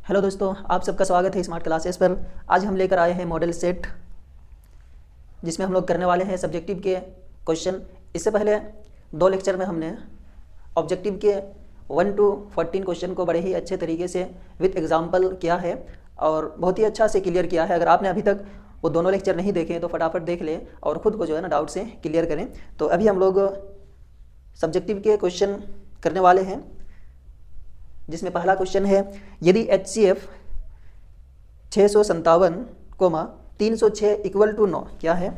Hello दोस्तों, आप सबका स्वागत है स्मार्ट क्लासेस पर। आज हम लेकर आए हैं मॉडल सेट, जिसमें हम लोग करने वाले हैं सब्जेक्टिव के क्वेश्चन। इससे पहले 2 लेक्चर में हमने ऑब्जेक्टिव के 1 to 14 क्वेश्चन को बड़े ही अच्छे तरीके से विथ एग्जाम्पल किया है और बहुत ही अच्छा से क्लियर किया है। अगर आपने अभी तक वो दोनों लेक्चर नहीं देखे हैं तो फटाफट देख लें और ख़ुद को जो है ना डाउट से क्लियर करें। तो अभी हम लोग सब्जेक्टिव के क्वेश्चन करने वाले हैं, जिसमें पहला क्वेश्चन है, यदि HCF 657, 306 इक्वल टू 9 क्या है?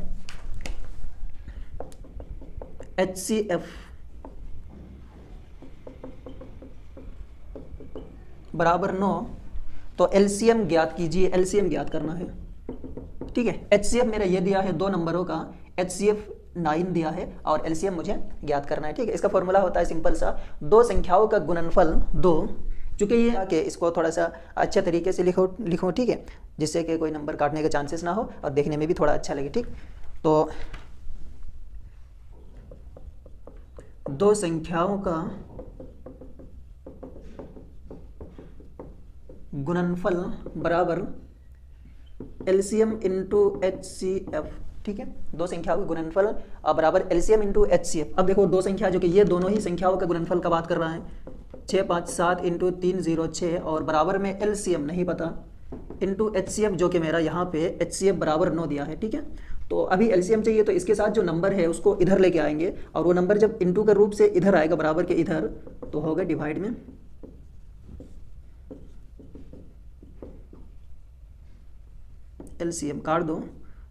HCF बराबर 9, तो LCM ज्ञात कीजिए। LCM ज्ञात करना है, ठीक है। HCF मेरा ये दिया है 2 नंबरों का, HCF 9 दिया है और LCM मुझे ज्ञात करना है, ठीक है। इसका फॉर्मूला होता है सिंपल सा, 2 संख्याओं का गुणनफल 2, चूँकि ये कि इसको थोड़ा सा अच्छे तरीके से लिखो, ठीक है, जिससे कि कोई नंबर काटने के चांसेस ना हो और देखने में भी थोड़ा अच्छा लगे, ठीक। तो 2 संख्याओं का गुणनफल बराबर LCM इंटू HCF, ठीक है। 2 संख्याओं का गुणनफल बराबर LCM इंटू HCF। अब देखो 2 संख्या जो कि ये दोनों ही संख्याओं का गुणनफल का बात कर रहा है, 657 इंटू 306 और बराबर में LCM नहीं पता इंटू HCF जो कि मेरा यहाँ पे HCF बराबर 9 दिया है, ठीक है। तो अभी LCM चाहिए, तो इसके साथ जो नंबर है उसको इधर लेके आएंगे और वो नंबर जब इंटू के रूप से इधर आएगा बराबर के इधर, तो होगा डिवाइड में। LCM काट दो,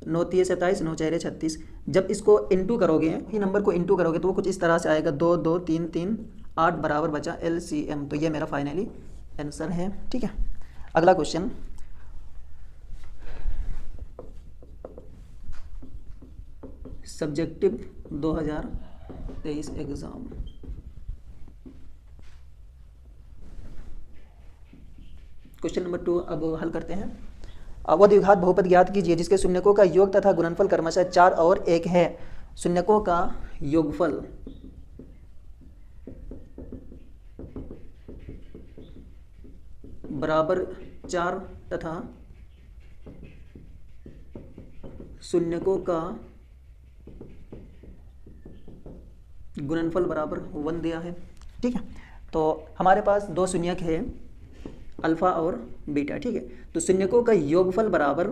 9 3 27, 9 4 36। जब इसको इंटू करोगे, ही नंबर को इंटू करोगे तो वो कुछ इस तरह से आएगा, 2 2 3 3 8 बराबर बचा LCM। तो ये मेरा फाइनली आंसर है, ठीक है। अगला question, subjective 2023 exam. Question number 2 अब हल करते हैं। वो द्विघात बहुपद ज्ञात कीजिए जिसके शून्यकों का योग तथा गुणनफल क्रमशः 4 और 1 है। शून्यकों का योगफल बराबर 4 तथा शून्यकों का गुणनफल बराबर 1 दिया है, ठीक है। तो हमारे पास 2 शून्यक है, अल्फा और बीटा, ठीक है। तो शून्यकों का योगफल बराबर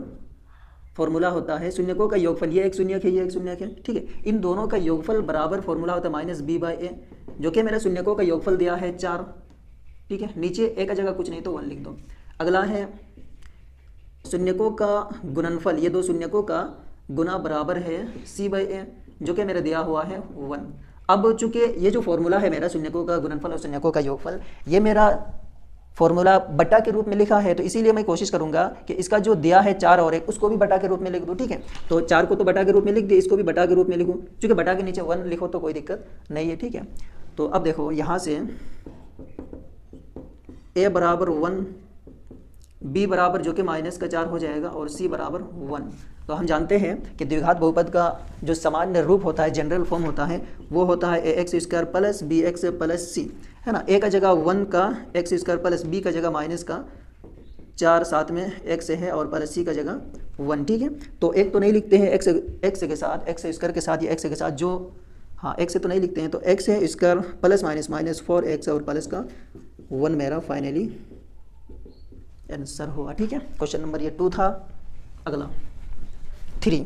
फॉर्मूला होता है, शून्यकों का योगफल, ये एक शून्यक है, ये एक शून्यक है, ठीक है। इन दोनों का योगफल बराबर फॉर्मूला होता है -b/a, जो कि मेरा शून्यकों का योगफल दिया है 4, ठीक है। नीचे a का जगह कुछ नहीं तो 1 लिख दो। अगला है शून्यकों का गुणनफल, ये 2 शून्यकों का गुना बराबर है c/a, जो कि मेरा दिया हुआ है 1। अब चूंकि ये जो फॉर्मूला है मेरा शून्यकों का गुणनफल और शून्यकों का योगफल, ये मेरा फॉर्मूला बटा के रूप में लिखा है, तो इसीलिए मैं कोशिश करूंगा कि इसका जो दिया है 4 और 1 उसको भी बटा के रूप में लिख दूं, ठीक है। तो 4 को तो बटा के रूप में लिख दिया, इसको भी बटा के रूप में लिखूं, क्योंकि बटा के नीचे 1 लिखो तो कोई दिक्कत नहीं है, ठीक है। तो अब देखो यहाँ से a बराबर 1, b बराबर जो कि -4 हो जाएगा और c बराबर 1। तो हम जानते हैं कि द्विघात बहुपद का जो सामान्य रूप होता है, जनरल फॉर्म होता है, वो होता है ax² plus bx plus c, है ना। a का जगह 1 का x² प्लस b का जगह -4 साथ में x है और प्लस c का जगह 1, ठीक है। तो एक तो नहीं लिखते हैं x के साथ, x² के साथ या x के साथ, जो हाँ x से तो नहीं लिखते हैं, तो x है स्क्वायर प्लस -4x और प्लस का 1 मेरा फाइनली आंसर हुआ, ठीक है। क्वेश्चन नंबर ये 2 था। अगला 3,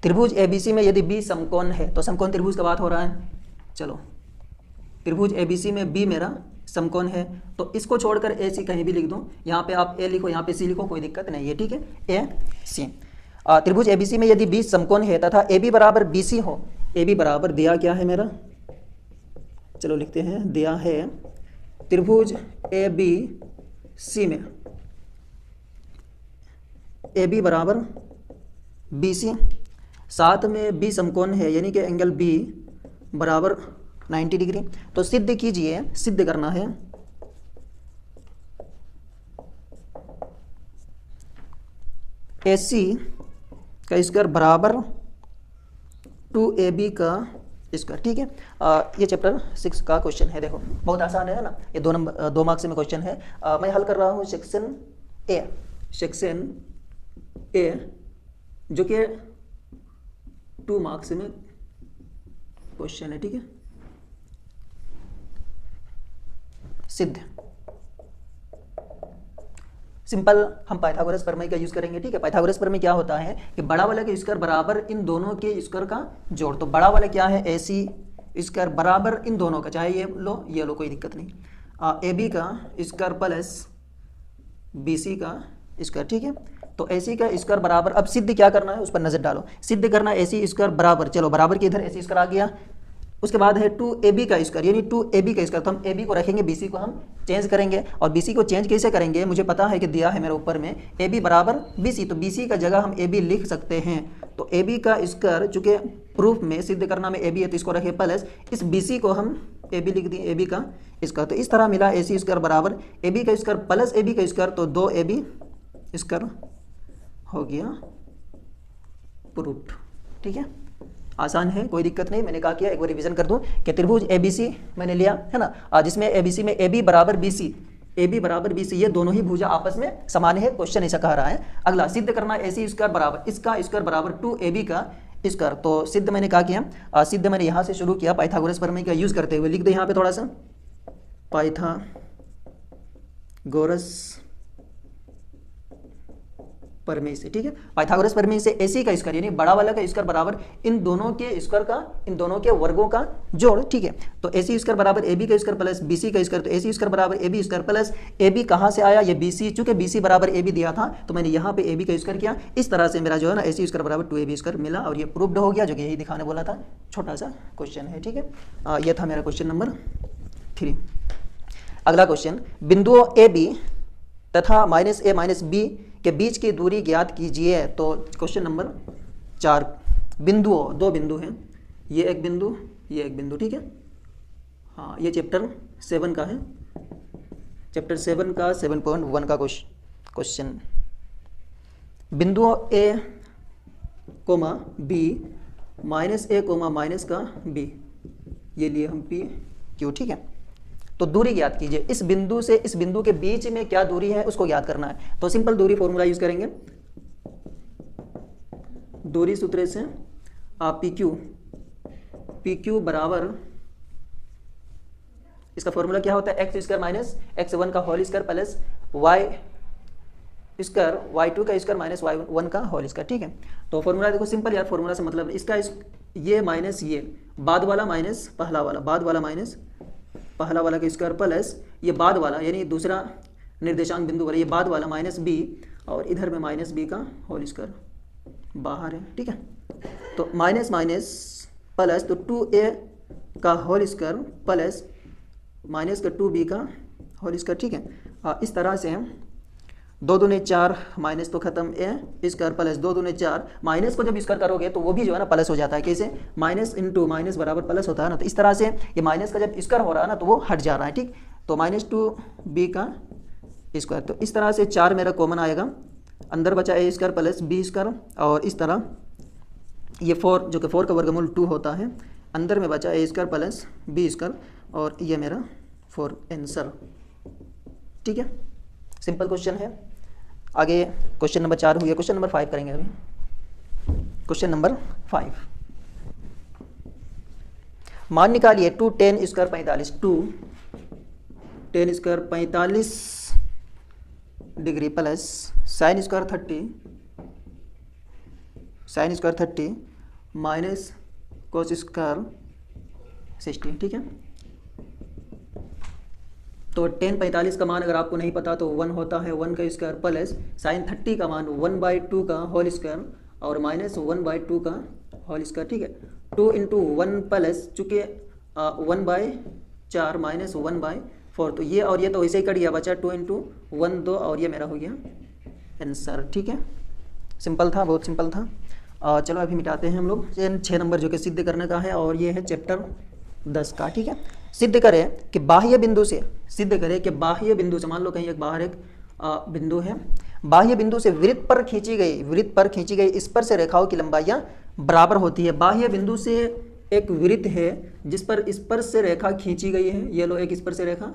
त्रिभुज ABC में यदि B समकोण है, तो समकोण त्रिभुज का बात हो रहा है। चलो, त्रिभुज ABC में B मेरा समकोण है, तो इसको छोड़कर AC कहीं भी लिख दो, यहाँ पे आप A लिखो, यहाँ पे C लिखो, कोई दिक्कत नहीं है, ठीक है। AC त्रिभुज ABC में यदि B समकोण है तथा AB बराबर BC हो, AB बराबर दिया क्या है मेरा, चलो लिखते हैं, दिया है त्रिभुज ABC में AB बराबर BC, साथ में B समकोण है, यानी कि एंगल B बराबर 90 डिग्री। तो सिद्ध कीजिए, सिद्ध करना है AC का स्क्वायर बराबर 2AB का स्क्वायर। ठीक है, ये चैप्टर 6 का क्वेश्चन है। देखो बहुत आसान है ना, ये 2 मार्क्स में क्वेश्चन है। मैं हल कर रहा हूँ सेक्शन ए जो कि 2 मार्क्स में क्वेश्चन है। ठीक है, सिद्ध सिंपल हम पाइथागोरस प्रमेय का यूज करेंगे। ठीक है, पाइथागोरस प्रमेय क्या होता है कि बड़ा वाला के स्क्वायर बराबर इन दोनों के स्क्वायर का जोड़। तो बड़ा वाला क्या है, AC स्क्वायर बराबर इन दोनों का, चाहे ये लो कोई दिक्कत नहीं, AB का स्क्वायर प्लस BC का स्क्वायर। ठीक है, तो AC का स्क्वायर बराबर, अब सिद्ध क्या करना है उस पर नजर डालो। सिद्ध करना AC स्क्वायर बराबर, चलो बराबर के इधर AC स्क्वायर आ गया। उसके बाद है 2AB का स्क्वायर, यानी 2AB का स्क्वायर। तो हम AB को रखेंगे, BC को हम चेंज करेंगे। और BC को चेंज कैसे करेंगे, मुझे पता है कि दिया है मेरे ऊपर में AB बराबर BC, तो BC का जगह हम AB लिख सकते हैं। तो AB का स्क्वायर, चूंकि प्रूफ में सिद्ध करना में AB है तो इसको रखे प्लस, इस BC को हम AB लिख दिए, AB का स्क्वायर। तो इस तरह मिला AC स्क्वायर बराबर AB का स्क्वायर प्लस AB का स्क्वायर, तो 2AB स्क्वायर हो गया प्रूफ। ठीक है, आसान है, कोई दिक्कत नहीं। मैंने कहा किया, एक बार रिवीजन कर दूं कि त्रिभुज ABC मैंने लिया है ना, जिसमें ABC में AB बराबर BC, ये दोनों ही भुजा आपस में समान है, क्वेश्चन ऐसा कह रहा है। अगला सिद्ध करना AC स्क्वायर बराबर इसका स्क्वायर बराबर 2AB का स्क्वायर। तो सिद्ध मैंने कहा किया, सिद्ध मैंने यहाँ से शुरू किया पाइथागोरस प्रमेय का यूज करते हुए। लिख दे यहाँ पे थोड़ा सा, पाइथागोरस प्रमेय से। ठीक है, पाइथागोरस प्रमेय से AC का स्क्वायर यानी बड़ा वाला का स्क्वायर बराबर इन दोनों के स्क्वायर का, इन दोनों के वर्गों का जोड़। ठीक है, तो AC स्क्वायर बराबर AB का स्क्वायर प्लस BC का स्क्वायर। तो AC स्क्वायर बराबर AB स्क्वायर प्लस AB कहाँ से आया, ये BC, चूंकि BC बराबर AB दिया था तो मैंने यहाँ पे AB का स्क्वायर किया। इस तरह से मेरा जो है ना AC स्क्वायर बराबर 2AB स्क्वायर मिला और ये प्रूव्ड हो गया, जो कि यही दिखाने बोला था, छोटा सा क्वेश्चन है। ठीक है, यह था मेरा क्वेश्चन नंबर 3। अगला क्वेश्चन, बिंदुओं AB तथा -a -b के बीच की दूरी ज्ञात कीजिए। तो क्वेश्चन नंबर 4, बिंदुओं, 2 बिंदु हैं, ये एक बिंदु, ये एक बिंदु। ठीक है, हाँ ये चैप्टर 7 का है, चैप्टर 7 का 7.1 का क्वेश्चन। बिंदुओं A, B -a, -b, ये लिए हम P Q। ठीक है, तो दूरी ज्ञात कीजिए। इस बिंदु से इस बिंदु के बीच में क्या दूरी है उसको ज्ञात करना है। तो सिंपल दूरी फॉर्मूला यूज करेंगे, दूरी सूत्र से PQ बराबर, इसका फॉर्मूला क्या होता है, x स्क्वायर माइनस x1 का whole square plus y square y2 का स्क्वायर माइनस y1 का होल स्क्वायर। ठीक है, तो फॉर्मूला देखो सिंपल यार, फॉर्मूला से मतलब इसका ये माइनस ये बाद वाला माइनस पहला वाला, बाद वाला माइनस पहला वाला का स्क्वायर प्लस ये बाद वाला यानी दूसरा निर्देशांक बिंदु वाला, ये बाद वाला -b, और इधर में -b का होल स्क्वायर बाहर है। ठीक है, तो माइनस माइनस प्लस, तो 2a का होल स्क्वायर प्लस माइनस का 2b का होल स्क्वायर। ठीक है, इस तरह से 2 दूने 4, माइनस तो खत्म a स्क्वायर प्लस 2 दूने 4, माइनस को जब स्क्वायर करोगे तो वो भी जो है ना प्लस हो जाता है। कैसे, माइनस इंटू माइनस बराबर प्लस होता है ना, तो इस तरह से ये माइनस का जब स्क्वायर हो रहा है ना तो वो हट जा रहा है। ठीक, तो -2b का स्क्वायर, तो इस तरह से 4 मेरा कॉमन आएगा, अंदर बचा a square plus b square, और इस तरह ये 4 जो कि 4 का वर्गमूल 2 होता है, अंदर में बचा a square plus b square, और ये मेरा 4 आंसर। ठीक है, सिंपल क्वेश्चन है। आगे क्वेश्चन नंबर 4 हो गया, क्वेश्चन नंबर 5 करेंगे अभी। क्वेश्चन नंबर 5, मान निकालिए 2 tan square 45, 2 tan square 45 degree plus sine square 30 minus cos square 60। ठीक है, तो tan 45 का मान अगर आपको नहीं पता तो 1 होता है 1 का स्क्वायर प्लस साइन 30 का मान 1/2 का होल स्क्वायर और माइनस 1/2 का होल स्क्वायर। ठीक है, 2 इंटू 1 प्लस, चूँकि 1/4 माइनस 1/4, तो ये और ये तो वैसे ही कट गया, बचा 2 इंटू 1 2, और ये मेरा हो गया आंसर। ठीक है, सिंपल था, बहुत सिंपल था। चलो अभी मिटाते हैं हम लोग 6 नंबर जो कि सिद्ध करने का है, और ये है चैप्टर 10 का। ठीक है, सिद्ध करें कि बाह्य बिंदु से, मान लो कहीं एक बाहर एक बिंदु है, बाह्य बिंदु से वृत्त पर खींची गई स्पर्श रेखाओं की लंबाइयां बराबर होती है। बाह्य बिंदु से एक वृत्त है जिस पर स्पर्श रेखा खींची गई है, ये लो एक स्पर्श रेखा,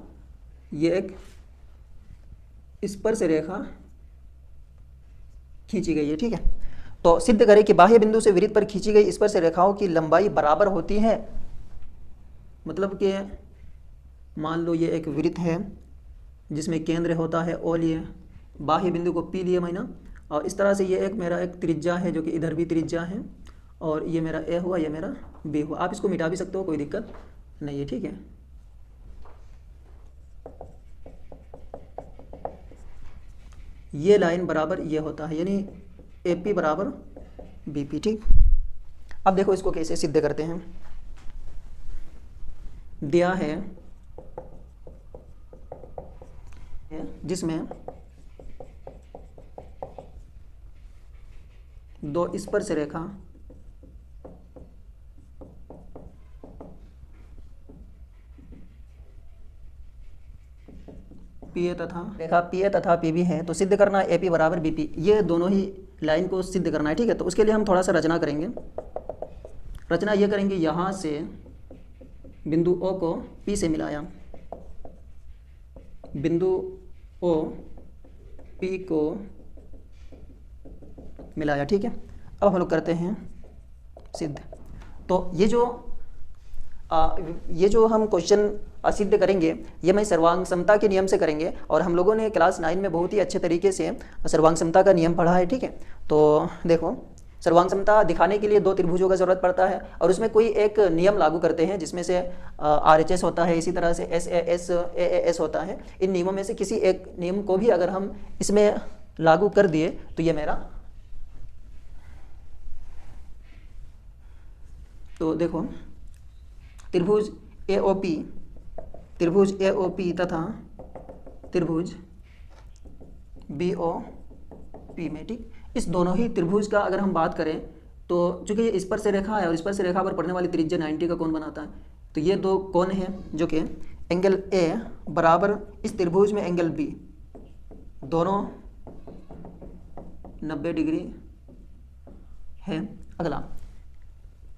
ये एक स्पर्श रेखा खींची गई है, ठीक है। तो सिद्ध करें कि बाह्य बिंदु से वृत्त पर खींची गई स्पर्श रेखाओं की लंबाई बराबर होती है। मतलब कि मान लो ये एक वृत्त है जिसमें केंद्र होता है ओ लिए, बाह्य बिंदु को पी लिए मैंने, और इस तरह से ये एक मेरा एक त्रिज्या है जो कि इधर भी त्रिज्या है, और ये मेरा ए हुआ, ये मेरा बी हुआ। आप इसको मिटा भी सकते हो, कोई दिक्कत नहीं है, ठीक है। ये लाइन बराबर ये होता है, यानी ए पी बराबर बी पी, ठीक। अब देखो इसको कैसे सिद्ध करते हैं। दिया है जिसमें दो स्पर्श रेखा पी ए तथा रेखा पी ए तथा पी बी है, तो सिद्ध करना ए पी बराबर बी पी, ये दोनों ही लाइन को सिद्ध करना है, ठीक है। तो उसके लिए हम थोड़ा सा रचना करेंगे। रचना ये करेंगे, यहाँ से बिंदु ओ को पी से मिलाया, बिंदु ओ पी को मिलाया, ठीक है। अब हम लोग करते हैं सिद्ध। तो ये जो हम क्वेश्चन सिद्ध करेंगे, ये मैं सर्वांग समता के नियम से करेंगे, और हम लोगों ने क्लास 9 में बहुत ही अच्छे तरीके से सर्वांग समता का नियम पढ़ा है, ठीक है। तो देखो, सर्वांग समता दिखाने के लिए दो त्रिभुजों का जरूरत पड़ता है, और उसमें कोई एक नियम लागू करते हैं, जिसमें से RHS होता है, इसी तरह से SAS AAS होता है। इन नियमों में से किसी एक नियम को भी अगर हम इसमें लागू कर दिए तो ये मेरा, तो देखो त्रिभुज AOP तथा त्रिभुज BOP में, ठीक, इस दोनों ही त्रिभुज का अगर हम बात करें तो चूंकि ये स्पर्श रेखा है और स्पर्श रेखा पर पड़ने वाली त्रिज्या 90 का कोण बनाता है, तो ये दो कोण हैं जो कि एंगल A बराबर इस त्रिभुज में एंगल B, दोनों 90 डिग्री है। अगला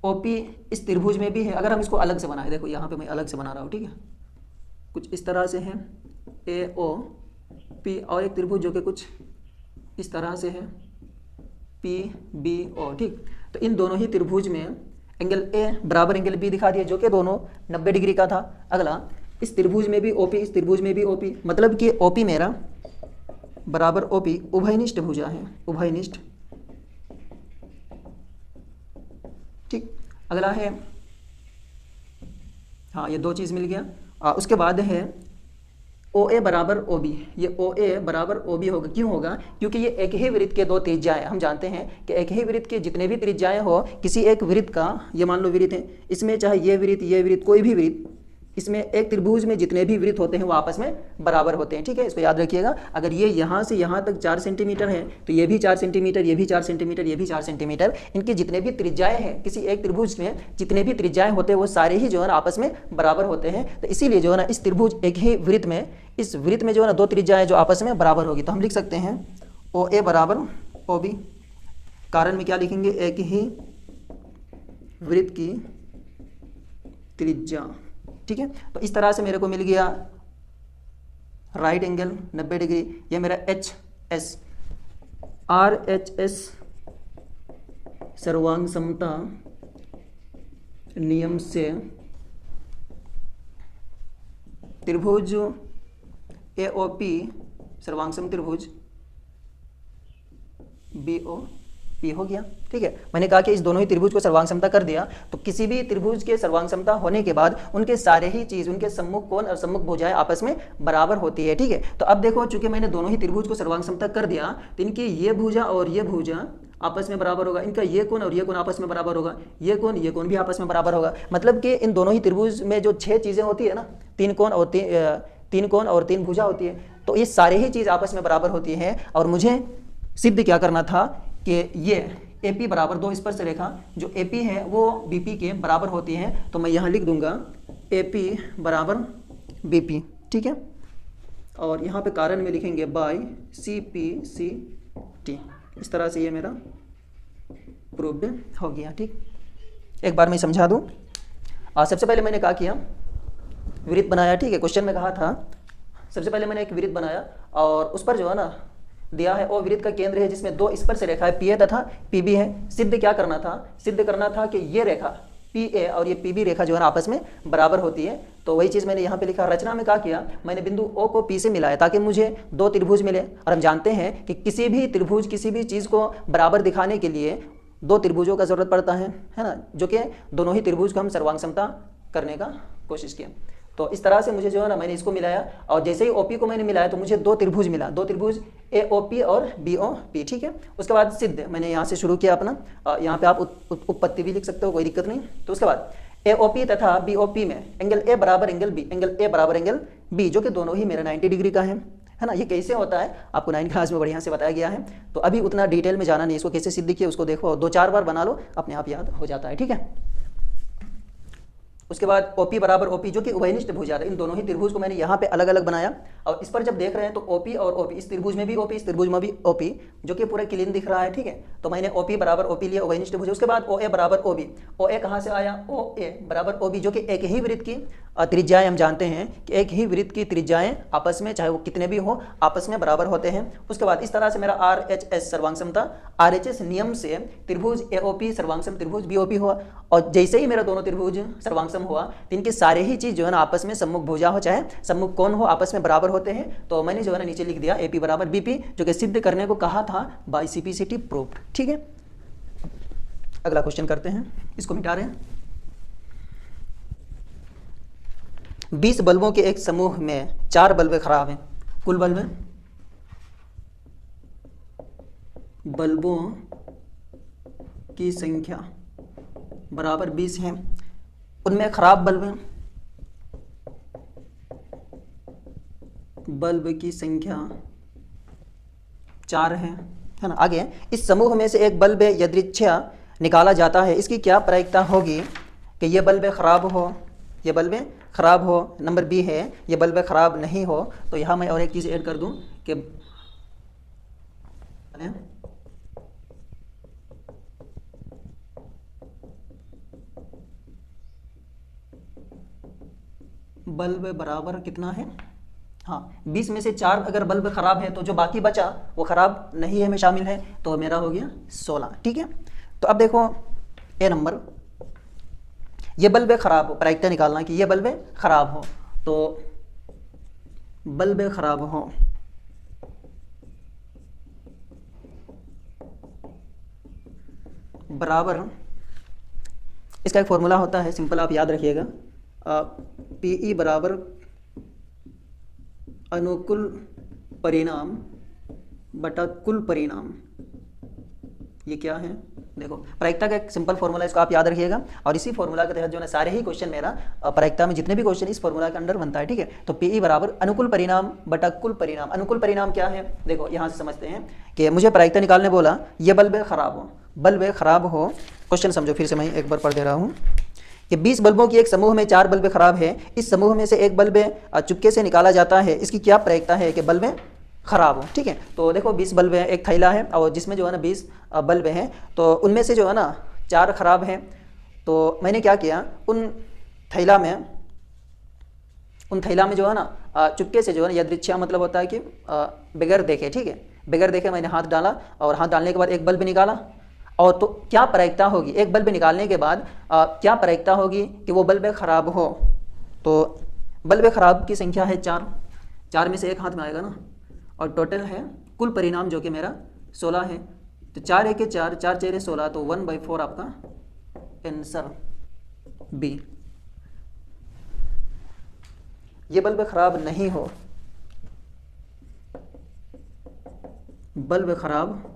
OP इस त्रिभुज में भी है। अगर हम इसको अलग से बनाए, देखो यहाँ पे मैं अलग से बना रहा हूँ, ठीक है, कुछ इस तरह से है AOP, और एक त्रिभुज जो कि कुछ इस तरह से है PBO, ठीक। तो इन दोनों ही त्रिभुज में एंगल A बराबर एंगल B दिखा दिया, जो कि दोनों 90 डिग्री का था। अगला इस त्रिभुज में भी OP, इस त्रिभुज में भी OP, मतलब कि OP मेरा बराबर OP उभयनिष्ठ भुजा है, उभयनिष्ठ, ठीक। अगला है, हाँ, ये दो चीज़ मिल गया। उसके बाद है OA बराबर OB, ये OA बराबर OB होगा। क्यों होगा? क्योंकि ये एक ही वृत्त के दो त्रिज्याएं, हम जानते हैं कि एक ही वृत्त के जितने भी त्रिज्याएं हो, किसी एक वृत्त का, ये मान लो वृत्त है, इसमें चाहे ये वृत्त कोई भी वृत्त, इसमें एक त्रिभुज में जितने भी वृत्त होते हैं वो आपस में बराबर होते हैं, ठीक है। इसको याद रखिएगा। अगर ये यहाँ से यहाँ तक 4 सेंटीमीटर है तो ये भी 4 सेंटीमीटर, ये भी 4 सेंटीमीटर, ये भी 4 सेंटीमीटर, इनके जितने भी त्रिज्याएं हैं, किसी एक त्रिभुज में जितने भी त्रिज्याएं होते हैं वो सारे ही जो है ना आपस में बराबर होते हैं। तो इसीलिए जो है ना इस त्रिभुज एक ही वृत्त में, इस वृत्त में जो है ना दो त्रिज्याएं जो आपस में बराबर होगी, तो हम लिख सकते हैं OA बराबर OB। कारण में क्या लिखेंगे? एक ही वृत्त की त्रिज्या, ठीक है। तो इस तरह से मेरे को मिल गया राइट एंगल 90 डिग्री, ये मेरा HS, RHS सर्वांग समता नियम से त्रिभुज AOP सर्वांग सम त्रिभुज BOP हो गया, ठीक है। मैंने कहा कि इस दोनों ही त्रिभुज को सर्वांग समता कर दिया, तो किसी भी त्रिभुज के सर्वांग समता होने के बाद उनके सारे ही चीज, उनके सम्मुख कोण और सम्मुख भुजाएं आपस में बराबर होती है, ठीक है। तो अब देखो, चूंकि मैंने दोनों ही त्रिभुज को सर्वांग समता कर दिया, तो इनकी ये भुजा और ये भुजा आपस में बराबर होगा, इनका ये कोण और ये कोण आपस में बराबर होगा, ये कोण भी आपस में बराबर होगा। मतलब कि इन दोनों ही त्रिभुज में जो 6 चीजें होती है ना, 3 कोण और 3 भुजा होती है, तो ये सारे ही चीज आपस में बराबर होती है। और मुझे सिद्ध क्या करना था कि ये AP बराबर दो स्पर्श रेखा जो AP है वो BP के बराबर होती है, तो मैं यहाँ लिख दूंगा AP बराबर BP, ठीक है। और यहाँ पे कारण में लिखेंगे बाय CPCT। इस तरह से ये मेरा प्रूव्ड हो गया, ठीक। एक बार मैं समझा दूँ। सबसे पहले मैंने क्या किया, वृत्त बनाया, ठीक है। क्वेश्चन में कहा था सबसे पहले मैंने एक वृत्त बनाया और उस पर जो है ना दिया है वो वृत्त का केंद्र है जिसमें दो स्पर्श रेखा है पीए तथा पीबी है। सिद्ध क्या करना था, सिद्ध करना था कि ये रेखा पीए और ये पीबी रेखा जो है ना आपस में बराबर होती है। तो वही चीज़ मैंने यहाँ पे लिखा। रचना में क्या किया, मैंने बिंदु ओ को पी से मिलाया ताकि मुझे दो त्रिभुज मिले। और हम जानते हैं कि किसी भी त्रिभुज किसी भी चीज़ को बराबर दिखाने के लिए दो त्रिभुजों का जरूरत पड़ता है ना, जो कि दोनों ही त्रिभुज को हम सर्वांग समता करने का कोशिश किया। तो इस तरह से मुझे जो है ना मैंने इसको मिलाया और जैसे ही ओपी को मैंने मिलाया तो मुझे दो त्रिभुज मिला, दो त्रिभुज एओपी और बीओपी, ठीक है। उसके बाद सिद्ध मैंने यहाँ से शुरू किया अपना, यहाँ पे आप उत्पत्ति भी लिख सकते हो, कोई दिक्कत नहीं। तो उसके बाद एओपी तथा बीओपी में एंगल ए बराबर एंगल बी, एंगल ए बराबर एंगल बी, जो कि दोनों ही मेरा 90 डिग्री का है ना। ये कैसे होता है आपको 9th क्लास में बढ़िया से बताया गया है, तो अभी उतना डिटेल में जाना नहीं, इसको कैसे सिद्ध किया उसको देखो, 2-4 बार बना लो, अपने आप याद हो जाता है, ठीक है। उसके बाद OP बराबर OP जो कि उभयनिष्ठ भुज है, इन दोनों ही त्रिभुज को मैंने यहाँ पे अलग अलग बनाया और इस पर जब देख रहे हैं तो OP और OP, इस त्रिभुज में भी OP, इस त्रिभुज में भी OP, जो कि पूरा क्लीन दिख रहा है, ठीक है। तो मैंने OP बराबर OP लिया, उभयनिष्ठ भुज। उसके बाद OA बराबर OB, OA कहाँ से आया, OA बराबर OB, जो कि एक ही वृत्त की त्रिज्याएं, हम जानते हैं कि एक ही वृत्त की त्रिज्याएं आपस में चाहे वो कितने भी हो आपस में बराबर होते हैं। उसके बाद इस तरह से मेरा RHS सर्वांग समता, RHS नियम से त्रिभुज AOP सर्वांग सम त्रिभुज BOP हुआ और जैसे ही मेरा दोनों त्रिभुज सर्वांग सम हुआ तो इनके सारे ही चीज जो है ना आपस में सम्मुख भुजा हो चाहे सम्मुख कोण हो आपस में बराबर होते हैं। तो मैंने जो है ना नीचे लिख दिया AP बराबर BP, जो कि सिद्ध करने को कहा था बाय CPCT प्रूव्ड, ठीक है। अगला क्वेश्चन करते हैं, इसको मिटा रहे हैं। 20 बल्बों के एक समूह में 4 बल्बें खराब हैं। कुल बल्बों की संख्या बराबर 20 है, उनमें खराब बल्ब की संख्या 4 है ना। आगे, इस समूह में से एक बल्ब यदृच्छया निकाला जाता है, इसकी क्या प्रायिकता होगी कि ये बल्ब खराब हो, ये बल्ब खराब हो। नंबर बी है ये बल्ब खराब नहीं हो। तो यहाँ मैं और एक चीज़ ऐड कर दूं कि बल्ब बराबर कितना है, हाँ 20 में से 4 अगर बल्ब खराब है तो जो बाकी बचा वो खराब नहीं है में शामिल है, तो मेरा हो गया 16, ठीक है। तो अब देखो ए नंबर, ये बल्ब खराब हो, प्रायिकता निकालना कि ये बल्ब खराब हो। तो बल्ब खराब हो बराबर, इसका एक फॉर्मूला होता है सिंपल, आप याद रखिएगा, PE बराबर अनुकूल परिणाम बटा कुल परिणाम। ये क्या है, देखो प्रायिकता का एक सिंपल फॉर्मूला, इसको आप याद रखिएगा। और इसी फॉर्मूला के तहत जो है सारे ही क्वेश्चन मेरा प्रायिकता में जितने भी क्वेश्चन इस फॉर्मूला के अंडर बनता है, ठीक है। तो PE बराबर अनुकूल परिणाम बटा कुल परिणाम। अनुकूल परिणाम क्या है, देखो यहाँ से समझते हैं कि मुझे प्रायिकता निकालने बोला ये बल्ब खराब हो, बल्ब खराब हो। क्वेश्चन समझो, फिर से मैं एक बार पढ़ दे रहा हूँ कि 20 बल्बों की एक समूह में 4 बल्ब खराब है, इस समूह में से एक बल्ब चुपके से निकाला जाता है, इसकी क्या प्रायिकता है कि बल्ब खराब हो, ठीक है। तो देखो 20 बल्ब है, एक थैला है और जिसमें जो है ना 20 बल्ब हैं, तो उनमें से जो है ना 4 खराब हैं। तो मैंने क्या किया, उन थैला में जो है ना चुपके से जो है ना यदृच्छया मतलब होता है कि बगैर देखे, ठीक है, बगैर देखे मैंने हाथ डाला और हाथ डालने के बाद एक बल्ब निकाला। और तो क्या प्रायिकता होगी, एक बल्ब निकालने के बाद क्या प्रायिकता होगी कि वो बल्ब खराब हो। तो बल्ब खराब की संख्या है 4, 4 में से एक हाथ में आएगा ना, और टोटल है कुल परिणाम जो कि मेरा 16 है। तो 4 1 4, 4 4 16, तो 1/4 आपका आंसर बी। ये बल्ब खराब नहीं हो, बल्ब खराब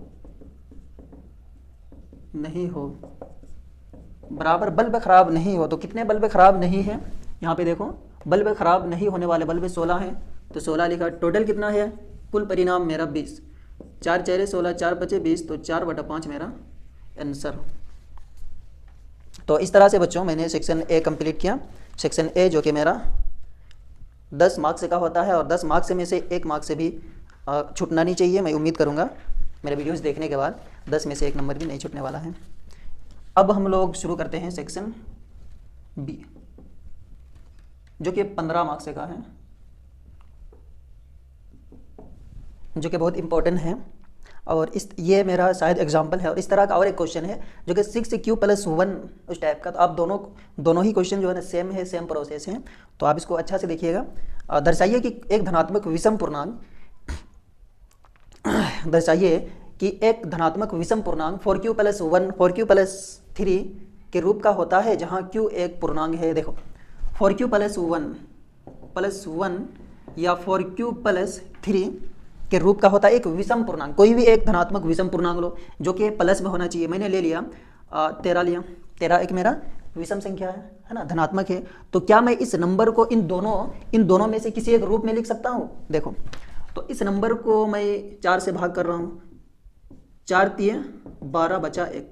नहीं हो बराबर बल्ब खराब नहीं हो। तो कितने बल्ब खराब नहीं है, यहाँ पे देखो बल्ब खराब नहीं होने वाले बल्ब 16 हैं, तो 16 लिखा। टोटल कितना है, कुल परिणाम मेरा 20, 4 4 16, 4 5 20, तो 4/5 मेरा आंसर। तो इस तरह से बच्चों मैंने सेक्शन ए कंप्लीट किया। सेक्शन ए जो कि मेरा 10 मार्क्स का होता है और 10 मार्क्स में से 1 मार्क्स से भी छूटना नहीं चाहिए। मैं उम्मीद करूँगा मेरे वीडियोस देखने के बाद 10 में से 1 नंबर भी नहीं छूटने वाला है। अब हम लोग शुरू करते हैं सेक्शन बी। जो कि 15 मार्क्स का है, जो कि बहुत इंपॉर्टेंट है। और इस ये मेरा शायद एग्जाम्पल है। और इस तरह का और एक क्वेश्चन है जो कि 6q+1 उस टाइप का। तो आप दोनों ही क्वेश्चन जो है ना सेम है, सेम प्रोसेस है। तो आप इसको अच्छा से देखिएगा। दर्शाइए कि एक धनात्मक विषम पूर्णांक दर्शाइए कि एक धनात्मक विषम पूर्णांक 4q+1 4q+3 के रूप का होता है जहां q एक पूर्णांक है। देखो 4q+1 या 4q+3 के रूप का होता है एक विषम पूर्णांक। कोई भी एक धनात्मक विषम पूर्णांक लो जो कि प्लस में होना चाहिए। मैंने ले लिया 13 लिया, 13 एक मेरा विषम संख्या है ना, धनात्मक है। तो क्या मैं इस नंबर को इन दोनों में से किसी एक रूप में लिख सकता हूँ? देखो तो इस नंबर को मैं 4 से भाग कर रहा हूँ, 4 तिये 12 बचा 1।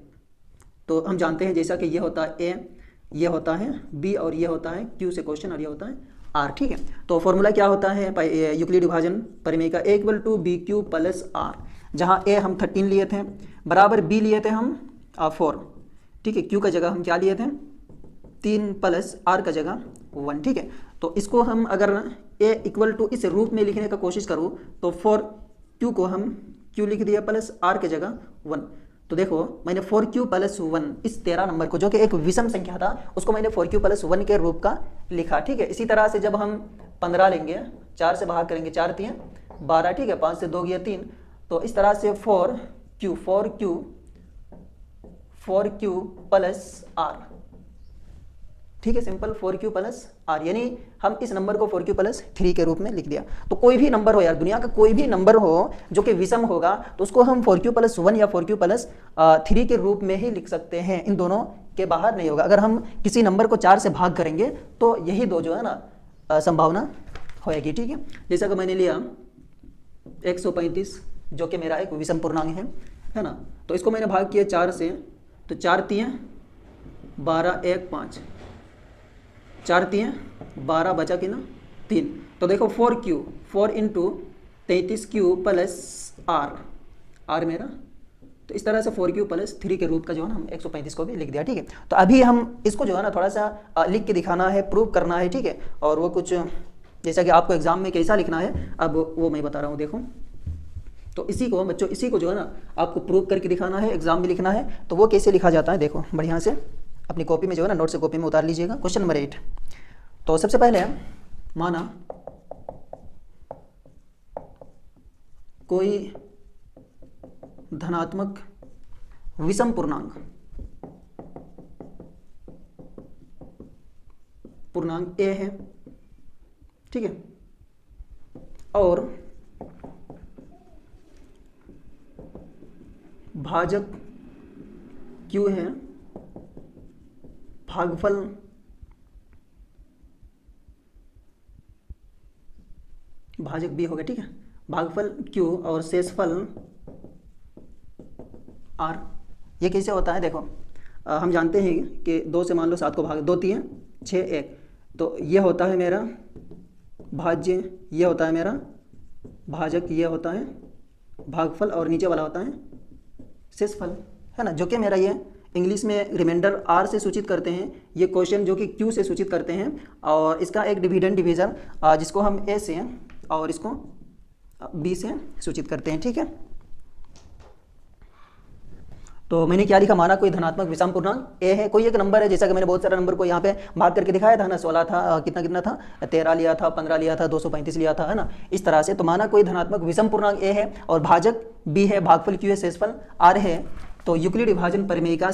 तो हम जानते हैं जैसा कि ये होता है ए, ये होता है बी और ये होता है क्यू से क्वेश्चन और ये होता है आर। ठीक है, तो फॉर्मूला क्या होता है यूक्लिड विभाजन परिमेय का, A=BQ+R, जहाँ ए हम 13 लिए थे बराबर बी लिए थे हम 4। ठीक है, क्यू का जगह हम क्या लिए थे 3 प्लस आर का जगह 1। ठीक है, तो इसको हम अगर A= इस रूप में लिखने का कोशिश करूँ तो 4q को हम q लिख दिया प्लस आर के जगह 1। तो देखो मैंने 4q+1 इस 13 नंबर को जो कि एक विषम संख्या था उसको मैंने 4q+1 के रूप का लिखा। ठीक है, इसी तरह से जब हम 15 लेंगे 4 से भाग करेंगे, 4 तिये 12। ठीक है, 5 से 2 गया 3। तो इस तरह से 4q+r। ठीक है, सिंपल 4q+r, यानी हम इस नंबर को 4q+3 के रूप में लिख दिया। तो कोई भी नंबर हो यार, दुनिया का कोई भी नंबर हो जो कि विषम होगा तो उसको हम 4q+1 या 4q+3 के रूप में ही लिख सकते हैं, इन दोनों के बाहर नहीं होगा। अगर हम किसी नंबर को 4 से भाग करेंगे तो यही दो जो है ना संभावना होएगी। ठीक है, जैसा कि मैंने लिया 135 जो कि मेरा एक विषम पूर्णांक है ना, तो इसको मैंने भाग किया 4 से, तो 4 तिये 12 1 5, 4 तिये 12 बचा कि ना 3। तो देखो 4q 4 × 33q+r, r मेरा। तो इस तरह से 4q+3 के रूप का जो है ना हम 135 को भी लिख दिया। ठीक है, तो अभी हम इसको जो है ना थोड़ा सा लिख के दिखाना है, प्रूव करना है। ठीक है, और वो कुछ जैसा कि आपको एग्जाम में कैसा लिखना है अब वो मैं बता रहा हूँ। देखो तो इसी को बच्चों, इसी को जो है ना आपको प्रूव करके दिखाना है, एग्जाम में लिखना है। तो वो कैसे लिखा जाता है देखो बढ़िया से अपनी कॉपी में जो है ना नोट से कॉपी में उतार लीजिएगा। Question number 8। तो सबसे पहले माना कोई धनात्मक विषम पूर्णांक a है। ठीक है, और भाजक q है, भागफल भाजक b होगा। ठीक है, भागफल q और शेषफल r। ये कैसे होता है देखो हम जानते हैं कि 2 से मान लो 7 को भाग 2 तिये 6 1। तो ये होता है मेरा भाज्य, ये होता है मेरा भाजक, ये होता है भागफल और नीचे वाला होता है शेषफल, है ना, जो कि मेरा ये इंग्लिश में रिमाइंडर r से सूचित करते हैं, ये क्वेश्चन जो कि q से सूचित करते हैं। और इसका एक डिवीजन जिसको हम a से और इसको b से सूचित करते हैं। ठीक है, तो मैंने क्या लिखा, माना कोई धनात्मक विषम पूर्णांक a है, कोई एक नंबर है, जैसा कि मैंने बहुत सारे नंबर को यहाँ पे भाग करके दिखाया था ना, 16 था, कितना था 13 लिया था, 15 लिया था, 235 लिया था, है ना, इस तरह से। तो माना कोई धनात्मक विषम पूर्णांक a है और भाजक b है, भागफल q है, शेषफल r है। तो यूक्लिड विभाजन परिमेयिका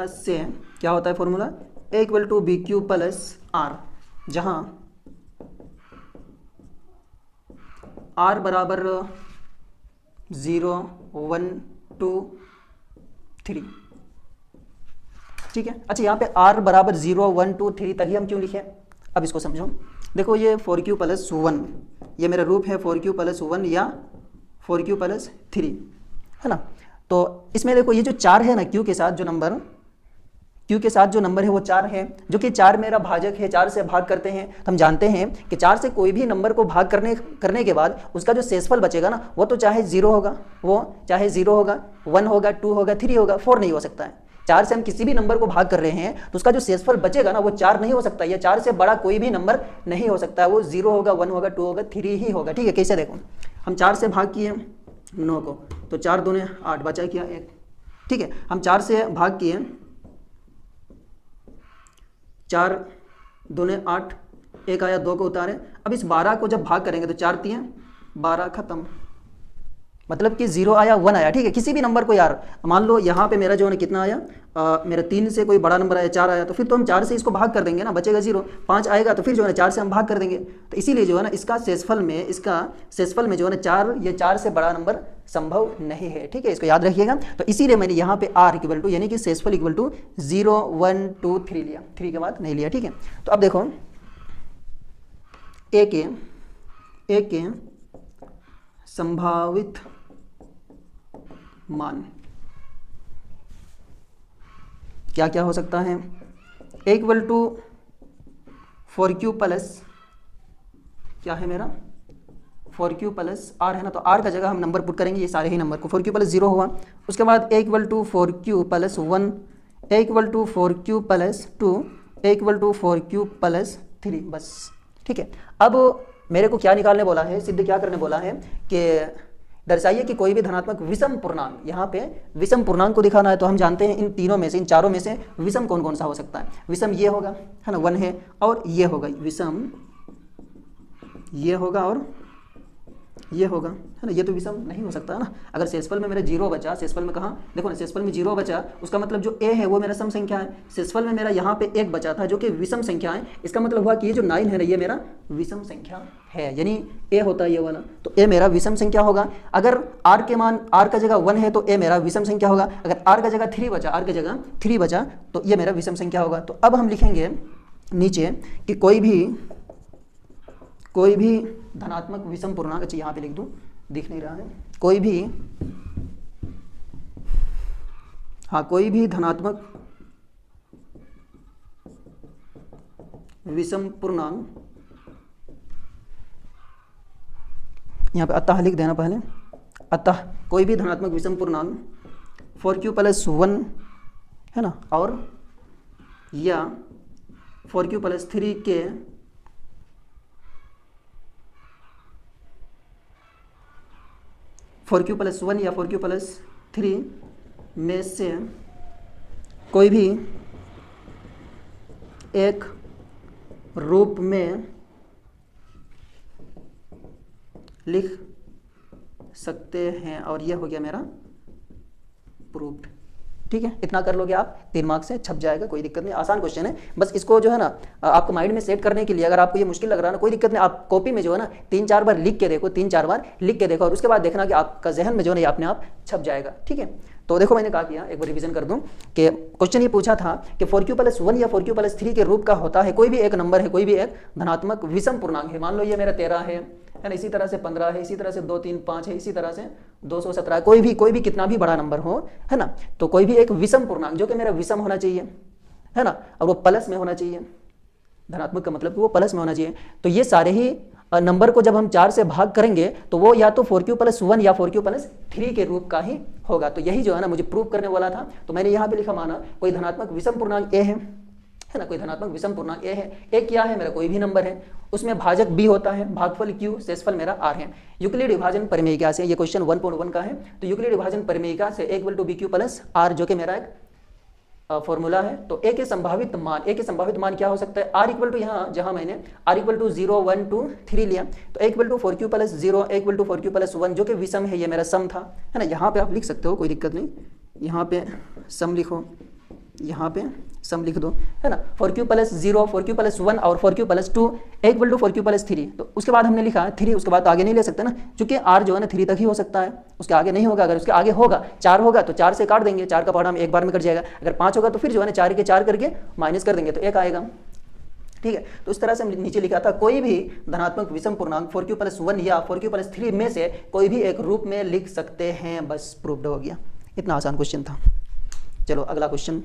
से क्या होता है फॉर्मूला, A=BQ+R, जहां r बराबर 0 1 2 3। ठीक है, अच्छा यहाँ पे r बराबर 0 1 2 3 तभी हम क्यों लिखे, अब इसको समझो। देखो ये 4q+1 ये मेरा रूप है 4q+1 या 4q+3, है ना। तो इसमें देखो ये जो 4 है ना q के साथ जो नंबर, क्यू के साथ जो नंबर है वो 4 है, जो कि 4 मेरा भाजक है, 4 से भाग करते हैं। तो हम जानते हैं कि 4 से कोई भी नंबर को भाग करने के बाद उसका जो शेषफल बचेगा ना, वो तो चाहे 0 होगा, वो चाहे 0 होगा, 1 होगा, 2 होगा, 3 होगा, 4 नहीं हो सकता है। 4 से हम किसी भी नंबर को भाग कर रहे हैं तो उसका जो शेषफल बचेगा ना वो 4 नहीं हो सकता, या 4 से बड़ा कोई भी नंबर नहीं हो सकता है, वो 0 होगा, 1 होगा, 2 होगा, 3 ही होगा। ठीक है, कैसे देखो, हम 4 से भाग किए 9 को, तो 4 दूने 8, बचा किया 1। ठीक है, हम 4 से भाग किए 4 दूने 8, 1 आया, 2 को उतारे। अब इस 12 को जब भाग करेंगे तो 4 तियां 12, खत्म। मतलब कि 0 आया, 1 आया। ठीक है, किसी भी नंबर को यार, मान लो यहाँ पे मेरा जो है ना कितना आया, मेरा 3 से कोई बड़ा नंबर आया, 4 आया, तो फिर तो हम 4 से इसको भाग कर देंगे ना, बचेगा 0। 5 आएगा तो फिर जो है ना 4 से हम भाग कर देंगे। तो इसीलिए जो है ना इसका शेषफल में जो है ना 4 या 4 से बड़ा नंबर संभव नहीं है। ठीक है, इसको याद रखिएगा। तो इसीलिए मैंने यहाँ पे R इक्वल टू यानी कि शेषफल इक्वल टू 0, 1, 2, 3 लिया, 3 के बाद नहीं लिया। ठीक है, तो अब देखो ए के संभावित मान क्या क्या हो सकता है। ए इक्वल टू 4q प्लस क्या है मेरा 4q प्लस r है ना, तो r का जगह हम नंबर पुट करेंगे, ये सारे ही नंबर को। 4q प्लस 0 हुआ, उसके बाद A equal to 4q plus 1, A equal to 4q plus 2, A equal to 4q plus 3, बस। ठीक है, अब मेरे को क्या निकालने बोला है, सिद्ध क्या करने बोला है कि दर्शाइए कि कोई भी धनात्मक विषम पूर्णांक, यहाँ पे विषम पूर्णांक को दिखाना है। तो हम जानते हैं इन तीनों में से, इन चारों में से विषम कौन कौन सा हो सकता है। विषम ये होगा, है ना, 1 है, और ये होगा विषम, ये होगा और ये होगा, है ना। ये तो विषम नहीं हो सकता है ना। अगर शेषफल में मेरा 0 बचा, शेषफल में कहाँ देखो ना, शेषफल में 0 बचा, उसका मतलब जो a है वो मेरा सम संख्या है। शेषफल में मेरा यहाँ पे 1 बचा था जो कि विषम संख्या है, इसका मतलब हुआ कि ये जो 9 है ना, ये मेरा विषम संख्या है, यानी a होता है ये वाला, तो a मेरा विषम संख्या होगा। अगर r के मान, r का जगह 1 है तो a मेरा विषम संख्या होगा। अगर r का जगह 3 बचा, r का जगह 3 बचा तो ये मेरा विषम संख्या होगा। तो अब हम लिखेंगे नीचे कि कोई भी धनात्मक विषम पूर्णांक, अच्छा यहाँ पे लिख दूं, दिख नहीं रहा है, कोई भी धनात्मक विषम पूर्णांक, यहाँ पे अतः लिख देना पहले, अतः कोई भी धनात्मक विषम पूर्णांक 4q प्लस 1 है ना, और या 4q प्लस 3 के फोर क्यू प्लस 1 या 4q प्लस 3 में से कोई भी एक रूप में लिख सकते हैं, और यह हो गया मेरा प्रूफ्ड। ठीक है, इतना कर लोगे आप, 3 मार्क्स से छप जाएगा, कोई दिक्कत नहीं, आसान क्वेश्चन है। बस इसको जो है ना आपको माइंड में सेट करने के लिए, अगर आपको ये मुश्किल लग रहा है ना, कोई दिक्कत नहीं, आप कॉपी में जो है ना 3-4 बार लिख के देखो, 3-4 बार लिख के देखो, और उसके बाद देखना कि आपका जहन में जो है ना अपने आप छप जाएगा। ठीक है, तो देखो मैंने कहा किया, एक बार रिवीजन कर दूं कि क्वेश्चन ये पूछा था कि 4q प्लस 1 या 4q प्लस 3 के रूप का होता है कोई भी एक नंबर है, कोई भी एक धनात्मक विषम पूर्णांक है। मान लो ये मेरा 13 है ना, इसी तरह से 15 है, इसी तरह से 2, 3, 5 है, इसी तरह से 217, कोई भी कितना भी बड़ा नंबर हो, है ना, तो कोई भी एक विषम पूर्णांक जो कि मेरा विषम होना चाहिए, है ना, और वो प्लस में होना चाहिए। धनात्मक का मतलब कि वो प्लस में होना चाहिए। तो ये सारे ही नंबर को जब हम 4 से भाग करेंगे तो वो या तो 4q प्लस 1 या 4q प्लस 3 के रूप का ही होगा। तो यही जो है ना मुझे प्रूव करने वाला था। तो मैंने यहाँ पे लिखा, माना कोई धनात्मक विषम पूर्णांक a है ना, कोई धनात्मक विषम पूर्णांक a है। a क्या है, मेरा कोई भी नंबर है, उसमें भाजक b होता है, भागफल q, शेषफल मेरा r है। यूक्लिड विभाजन परिमेयिका से, ये क्वेश्चन 1.1 का है, तो यूक्लिड विभाजन परिमेयिका से a = bq प्लस r, जो कि मेरा एक फॉर्मूला है। तो a के संभावित मान क्या हो सकता है, r इक्वल टू, यहाँ जहाँ मैंने r इक्वल टू 0, 1, 2, 3 लिया, तो a equal to 4q plus 0, a equal to 4q plus 1, जो कि विषम है, ये मेरा सम था, है ना। यहाँ पे आप लिख सकते हो, कोई दिक्कत नहीं, यहाँ पे सम लिखो, यहाँ पे सम लिख दो, है ना। 4q प्लस 0, 4q प्लस 1 और 4q plus 2, a equal to 4q plus 3। तो उसके बाद हमने लिखा 3, उसके बाद तो आगे नहीं ले सकते ना, क्योंकि r जो है ना 3 तक ही हो सकता है, उसके आगे नहीं होगा। अगर उसके आगे होगा 4 होगा तो 4 से काट देंगे, 4 का पार्ट हम एक बार में कट जाएगा। अगर 5 होगा तो फिर जो है ना 4 के 4 करके माइनस कर देंगे तो 1 आएगा। ठीक है, तो इस तरह से हमने नीचे लिखा था, कोई भी धनात्मक विषम पूर्णांक 4q प्लस 1 या 4q प्लस 3 में से कोई भी एक रूप में लिख सकते हैं, बस प्रूव्ड हो गया। इतना आसान क्वेश्चन था। चलो अगला क्वेश्चन।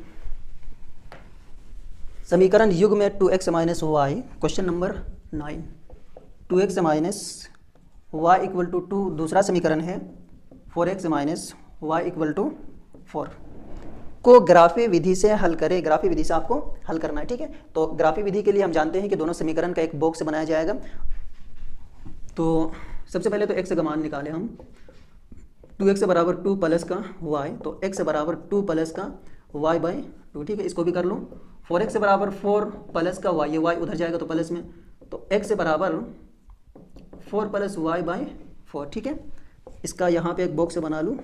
समीकरण युग में 2x minus y, question number 9, 2x minus y equal to 2। दूसरा समीकरण है 4x minus y equal to 4 को ग्राफी विधि से हल करें। ग्राफी विधि से आपको हल करना है, ठीक है। तो ग्राफी विधि के लिए हम जानते हैं कि दोनों समीकरण का एक बॉक्स बनाया जाएगा। तो सबसे पहले तो x का मान निकालें हम, 2x बराबर 2 प्लस का y, तो x बराबर 2 प्लस का y बाई 2, ठीक है। इसको भी कर लूँ। 4x बराबर 4 प्लस का y, ये y उधर जाएगा तो प्लस में, तो x बराबर 4 प्लस y बाई 4, ठीक है। इसका यहाँ पे एक बॉक्स बना लूँ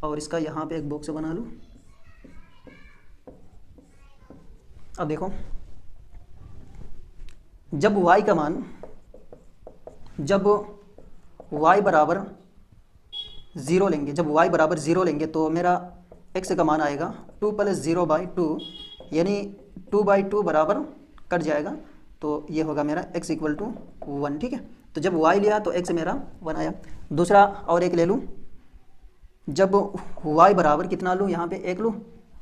और इसका यहाँ पे एक बॉक्स बना लूँ। अब देखो, जब y का मान, जब y बराबर 0 लेंगे, जब y बराबर 0 लेंगे तो मेरा x का मान आएगा 2 प्लस 0 बाई 2, यानी 2 बाई 2 बराबर कट जाएगा, तो ये होगा मेरा x इक्वल टू 1, ठीक है। तो जब y लिया तो x मेरा 1 आया। दूसरा और एक ले लूँ, जब y बराबर कितना लूँ, यहाँ पे 1 लूँ,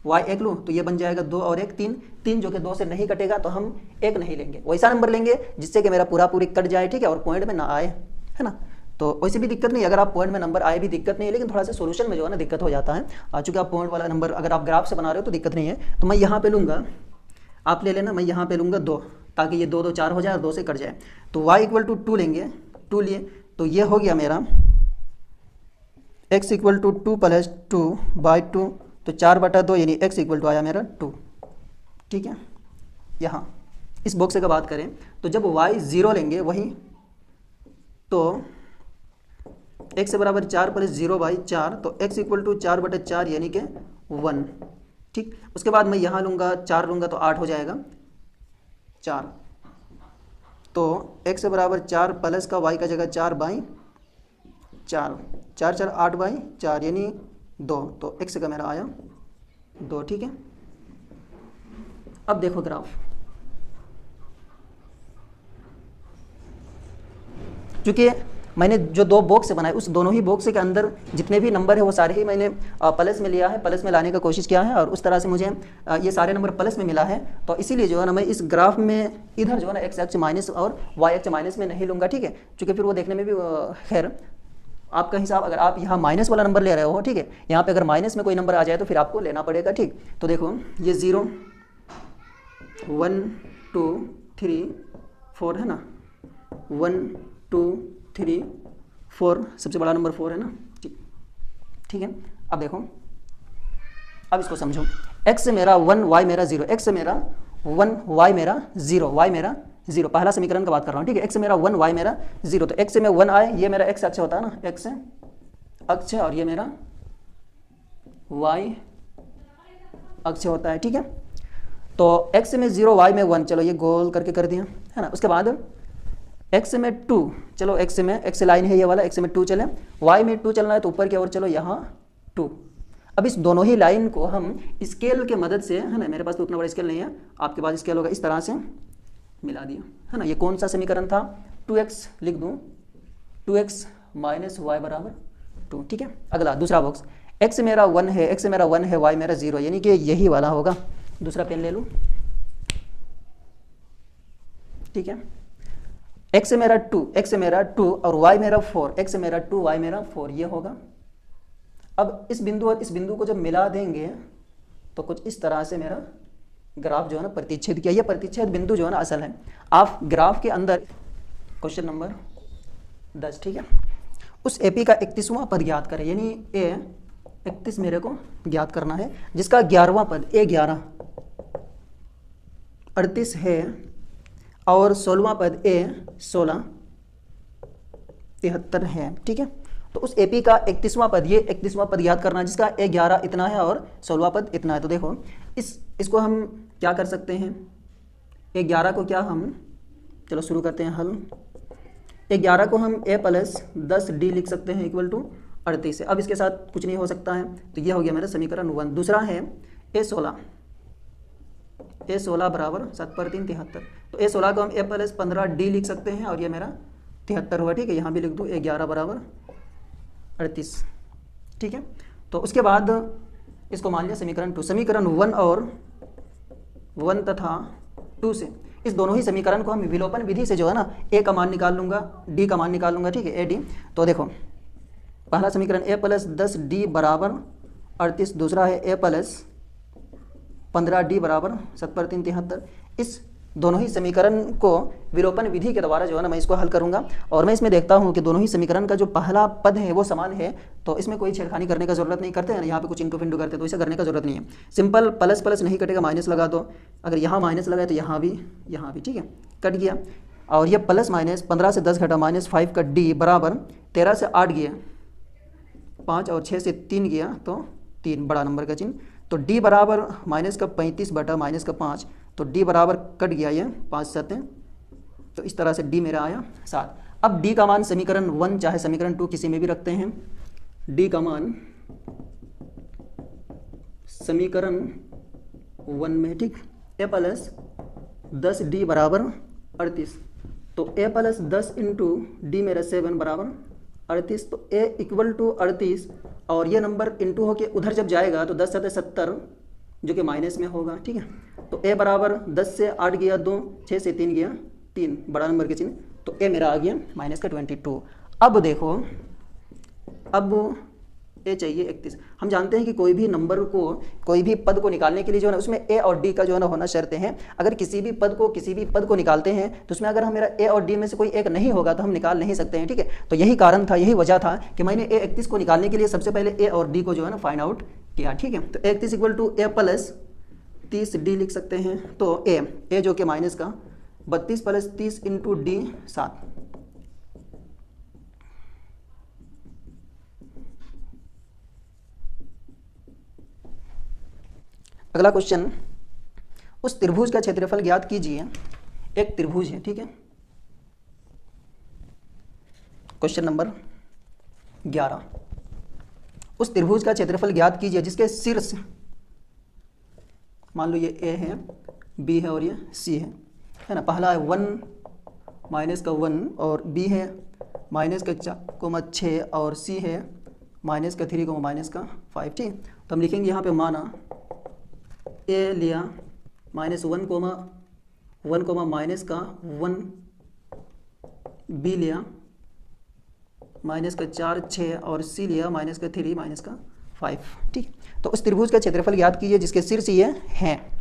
y 1 लूँ, तो ये बन जाएगा 2 और 1 3, 3 जो कि 2 से नहीं कटेगा, तो हम 1 नहीं लेंगे, वैसा नंबर लेंगे जिससे कि मेरा पूरी कट जाए, ठीक है, और पॉइंट में ना आए, है ना। तो वैसे भी दिक्कत नहीं, अगर आप पॉइंट में नंबर आए भी दिक्कत नहीं है, लेकिन थोड़ा सा सोल्यूशन में जो है ना दिक्कत हो जाता है। चूँकि आप पॉइंट वाला नंबर अगर आप ग्राफ से बना रहे हो तो दिक्कत नहीं है। तो मैं यहाँ पे लूँगा, आप ले लेना, मैं यहाँ पे लूँगा 2, ताकि ये 2 2 4 हो जाए और 2 से कट जाए। तो y इक्वल टू 2 लेंगे, 2 लिए, तो ये हो गया मेरा x equal to 2 plus 2 by 2, तो 4/2, यानी x इक्वल टू आया मेरा 2, ठीक है। यहाँ इस बॉक्स का बात करें तो जब y 0 लेंगे वहीं, तो x बराबर 4 प्लस 0 बाई 4, तो x इक्वल टू 4/4 यानी कि 1, ठीक। उसके बाद मैं यहाँ लूँगा 4 लूँगा तो 8 हो जाएगा 4, तो x बराबर 4 प्लस का y का जगह 4 बाई 4, 4 4 8 बाई 4 यानी 2, तो x का मेरा आया 2, ठीक है। अब देखो ग्राफ, क्योंकि मैंने जो 2 बॉक्स बनाए उस दोनों ही बॉक्स के अंदर जितने भी नंबर है वो सारे ही मैंने प्लस में लिया है, प्लस में लाने का कोशिश किया है, और उस तरह से मुझे ये सारे नंबर प्लस में मिला है। तो इसीलिए जो है ना मैं इस ग्राफ में इधर जो है ना x एक्स माइनस और y एक्स माइनस में नहीं लूँगा, ठीक है, क्योंकि फिर वो देखने में भी खैर आपका हिसाब, अगर आप यहाँ माइनस वाला नंबर ले रहे हो, ठीक है, यहाँ पे अगर माइनस में कोई नंबर आ जाए तो फिर आपको लेना पड़ेगा, ठीक। तो देखो ये 0 1 2 3 4 है ना, 1 2 3 4, सबसे बड़ा नंबर 4 है ना, ठीक है। अब देखो, अब इसको समझो, x मेरा 1 y मेरा 0, x मेरा 1 y मेरा 0, y मेरा 0, पहला समीकरण का बात कर रहा हूँ, ठीक है। x मेरा 1 y मेरा 0, तो x में 1 आए, ये मेरा x अक्ष होता है ना, x अक्ष, और ये मेरा y अक्ष होता है, ठीक है। तो x में 0 y में 1, चलो ये गोल करके कर दिया, है ना। उसके बाद x में 2, चलो x में, x लाइन है ये वाला, x में 2 चले, y में 2 चलना है तो ऊपर की ओर चलो, यहाँ 2। अब इस दोनों ही लाइन को हम स्केल के मदद से, है ना, मेरे पास तो उतना बड़ा स्केल नहीं है, आपके पास स्केल होगा, इस तरह से मिला दिया, है ना। ये कौन सा समीकरण था, 2x लिख दूँ, 2x माइनस y बराबर 2, ठीक है। अगला दूसरा बॉक्स, x मेरा 1 है, x मेरा 1 है, y मेरा 0, यानी कि यही वाला होगा। दूसरा पेन ले लूँ, ठीक है। x मेरा 2, x मेरा 2 और y मेरा 4, x मेरा 2 y मेरा 4, ये होगा। अब इस बिंदु और इस बिंदु को जब मिला देंगे तो कुछ इस तरह से मेरा ग्राफ जो है ना प्रतिच्छेद किया, ये प्रतिच्छेद बिंदु जो है ना असल है। आप ग्राफ के अंदर क्वेश्चन नंबर 10, ठीक है, उस एपी का 31वां पद ज्ञात करें, यानी ए 31 मेरे को ज्ञात करना है, जिसका 11वां पद A11 38 है, और 16वां पद A16 73 है, ठीक है। तो उस एपी का 31वां पद, ये 31वां पद याद करना है, जिसका A11 इतना है और 16वां पद इतना है। तो देखो इसको हम क्या कर सकते हैं, A11 को क्या हम, चलो शुरू करते हैं हल। A11 को हम a प्लस 10d लिख सकते हैं इक्वल टू 38 है। अब इसके साथ कुछ नहीं हो सकता है, तो ये हो गया मेरा समीकरण 1। दूसरा है A16 बराबर 7 पर 3 73। तो A16 को हम a प्लस 15d लिख सकते हैं, और ये मेरा 73 हुआ, ठीक है। यहाँ भी लिख दूँ A11 बराबर 38, ठीक है। तो उसके बाद इसको मान लिया समीकरण 2। समीकरण 1 और 1 तथा 2 से इस दोनों ही समीकरण को हम विलोपन विधि से जो है ना ए का मान निकाल लूँगा, डी का मान निकाल लूँगा, ठीक है, ए डी। तो देखो पहला समीकरण ए प्लस 10d बराबर 38, दूसरा है ए प्लस 15d बराबर 7×3 = 73। इस दोनों ही समीकरण को विलोपन विधि के द्वारा जो है ना मैं इसको हल करूंगा, और मैं इसमें देखता हूं कि दोनों ही समीकरण का जो पहला पद है वो समान है, तो इसमें कोई छेड़खानी करने का जरूरत नहीं, करते हैं यहाँ पे कुछ इंटू फिंटू करते हैं, तो इसे करने का जरूरत नहीं है। सिंपल प्लस प्लस नहीं कटेगा, माइनस लगा दो, अगर यहाँ माइनस लगाए तो यहाँ भी, ठीक है, कट गया। और ये प्लस माइनस 15 से 10 घटा -5 का डी बराबर 13 से 8 गया 5 और 6 से 3 गया तो 3 बड़ा नंबर का चिन्ह, तो डी बराबर -35 बटा -5, तो डी बराबर कट गया ये 5 7, तो इस तरह से डी मेरा आया 7। अब डी का मान समीकरण 1 चाहे समीकरण 2 किसी में भी रखते हैं, डी का मान समीकरण 1 में, ठीक, ए प्लस 10d बराबर 38, तो ए प्लस 10 इंटू डी मेरा 7 बराबर 38, तो ए इक्वल टू 38, और ये नंबर इंटू होके उधर जब जाएगा तो 10 7 70 जो कि माइनस में होगा, ठीक है। तो ए बराबर 10 से 8 गया 2, 6 से 3 गया 3, बड़ा नंबर के चिन्ह, तो ए मेरा आ गया -22। अब देखो, अब ए चाहिए 31। हम जानते हैं कि कोई भी नंबर को, कोई भी पद को निकालने के लिए जो है ना उसमें ए और डी का जो है ना होना शर्त है। अगर किसी भी पद को निकालते हैं तो उसमें अगर हम मेरा ए और डी में से कोई एक नहीं होगा तो हम निकाल नहीं सकते हैं, ठीक है। तो यही कारण था, यही वजह था कि मैंने ए 31 को निकालने के लिए सबसे पहले ए और डी को जो है ना फाइंड आउट किया, ठीक है। तो 31 equal to A plus 30d लिख सकते हैं, तो ए जो कि माइनस का 32 प्लस 30 इंटू डी 7। अगला क्वेश्चन, उस त्रिभुज का क्षेत्रफल ज्ञात कीजिए। एक त्रिभुज है, ठीक है, क्वेश्चन नंबर 11। उस त्रिभुज का क्षेत्रफल ज्ञात कीजिए जिसके शीर्ष, मान लो ये ए है, बी है और ये सी है ना। पहला है 1 माइनस का 1 और बी है -4,6 और सी है -3,-5, ठीक। तो हम लिखेंगे यहाँ पे माना ए लिया -1,1 माइनस का 1, बी लिया -4 6 और सी लिया -3 -5, ठीक। तो उस त्रिभुज का क्षेत्रफल ज्ञात कीजिए जिसके शीर्ष ये हैं।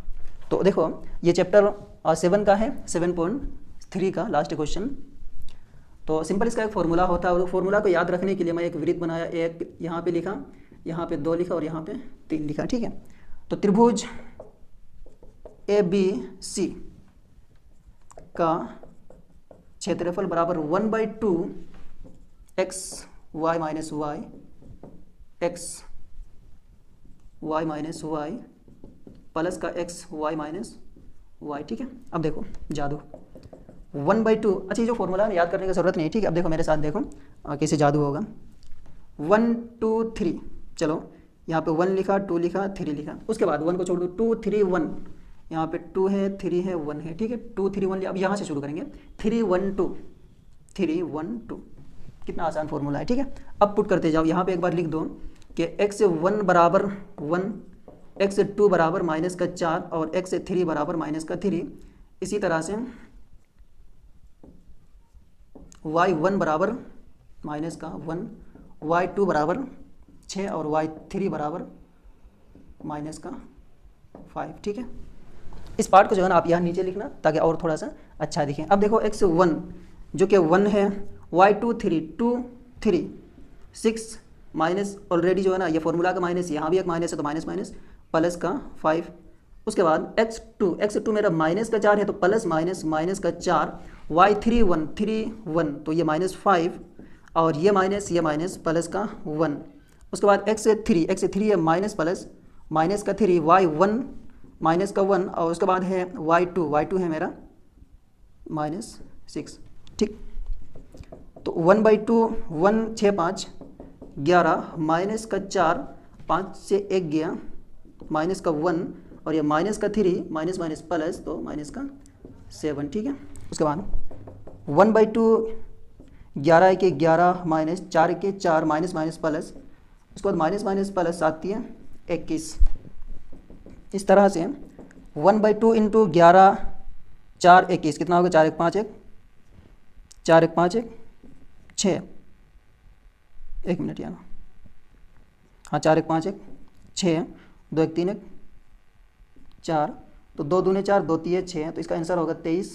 तो देखो ये चैप्टर 7 का है, 7.3 का लास्ट क्वेश्चन। तो सिंपल इसका एक फॉर्मूला होता है, और फॉर्मूला को याद रखने के लिए मैं एक वृत्त बनाया, एक यहाँ पे लिखा, यहाँ पे 2 लिखा और यहाँ पे 3 लिखा, ठीक है। तो त्रिभुज ABC का क्षेत्रफल बराबर 1/2 x y minus y x y minus y plus का x y माइनस वाई, ठीक है। अब देखो जादू 1/2, अच्छा जो फॉर्मूला है याद करने की जरूरत नहीं, ठीक है। अब देखो मेरे साथ, देखो कैसे जादू होगा। 1 2 3, चलो यहाँ पे 1 लिखा, 2 लिखा, 3 लिखा, उसके बाद 1 को छोड़ दो, 2 3 1, यहाँ पे 2 है, 3 है, 1 है, ठीक है। 2 3 1 लिया, अब यहाँ से शुरू करेंगे 3 1 2 3 1 2, कितना आसान फॉर्मूला है, ठीक है। अब पुट करते जाओ, यहाँ पे एक बार लिख दो कि x1 बराबर 1, x2 बराबर -4 और x3 बराबर -3। इसी तरह से y1 बराबर -1, y2 बराबर 6 और y3 बराबर -5, ठीक है। इस पार्ट को जो है ना आप यहाँ नीचे लिखना ताकि और थोड़ा सा अच्छा दिखे। अब देखो x1 जो कि 1 है, y2 3 2 3 6 माइनस ऑलरेडी जो है ना ये फॉर्मूला का माइनस, यहाँ भी एक माइनस है तो माइनस माइनस प्लस का 5। उसके बाद x2 मेरा -4 है तो प्लस माइनस का 4, y3 1 3 1 तो ये -5 और ये माइनस प्लस का 1। उसके बाद x3 है माइनस का 3, y1 माइनस का 1 और उसके बाद है y2 है मेरा -6, ठीक। तो 1/2 1 6 5 11 माइनस का 4 5 से 1 गया माइनस का 1 और ये माइनस का 3 माइनस प्लस तो माइनस का 7, ठीक है। उसके बाद 1/2 11 के 11 -4 के 4 माइनस प्लस, उसके बाद माइनस प्लस आती है 21। इस तरह से 1/2 इंटू 11 4 21 कितना होगा? 4 1 5 1 4 1 5 1 6। 1 मिनट यहाँ, हाँ 4 1 5 1 6 2 1 3 1 4, तो 2 दूने 4 2 3 6, तो इसका आंसर होगा 23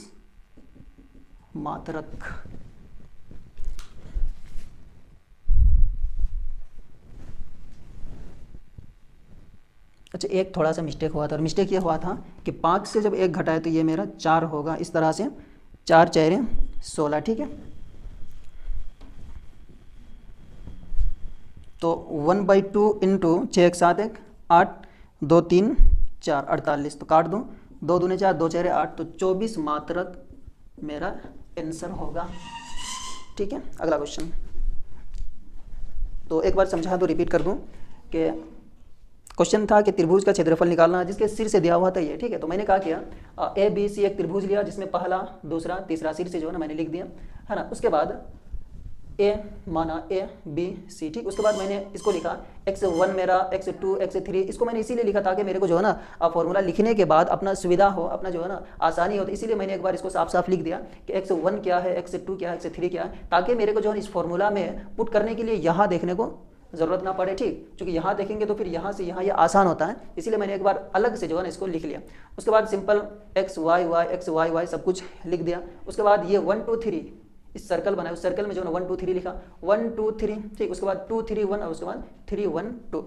मात्रक। अच्छा, एक थोड़ा सा मिस्टेक हुआ था, और मिस्टेक ये हुआ था कि 5 से जब 1 घटाए तो ये मेरा 4 होगा। इस तरह से 4 4 16, ठीक है। तो 1/2 इंटू 6 1 7 1 8 2 3 4 48, तो काट दूँ, 2 दूने 4 2 4 8, तो 24 मात्रक मेरा आंसर होगा, ठीक है। अगला क्वेश्चन, तो एक बार समझा तो रिपीट कर दूँ कि क्वेश्चन था कि त्रिभुज का क्षेत्रफल निकालना जिसके शीर्ष से दिया हुआ था ये, ठीक है। तो मैंने क्या किया, ए बी सी एक त्रिभुज लिया जिसमें पहला दूसरा तीसरा शीर्ष जो है ना मैंने लिख दिया, है ना। उसके बाद ए माना ए बी सी, ठीक। उसके बाद मैंने इसको लिखा x1 मेरा, x2 x3, इसको मैंने इसीलिए लिखा ताकि मेरे को जो है ना फॉर्मूला लिखने के बाद अपना सुविधा हो, अपना जो है ना आसानी हो, तो इसीलिए मैंने एक बार इसको साफ साफ लिख दिया कि x1 क्या है, x2 क्या है, x3 क्या है, ताकि मेरे को जो है इस फॉर्मूला में पुट करने के लिए यहाँ देखने को ज़रूरत ना पड़े, ठीक। क्योंकि यहाँ देखेंगे तो फिर यहाँ से यहाँ ये आसान होता है, इसीलिए मैंने एक बार अलग से जो है ना इसको लिख लिया। उसके बाद सिंपल x y y सब कुछ लिख दिया। उसके बाद ये 1 2 3 इस सर्कल बनाया, उस सर्कल में जो है ना 1 2 3 लिखा, 1 2 3, ठीक। उसके बाद 2 3 1 और उसके बाद 3 1 2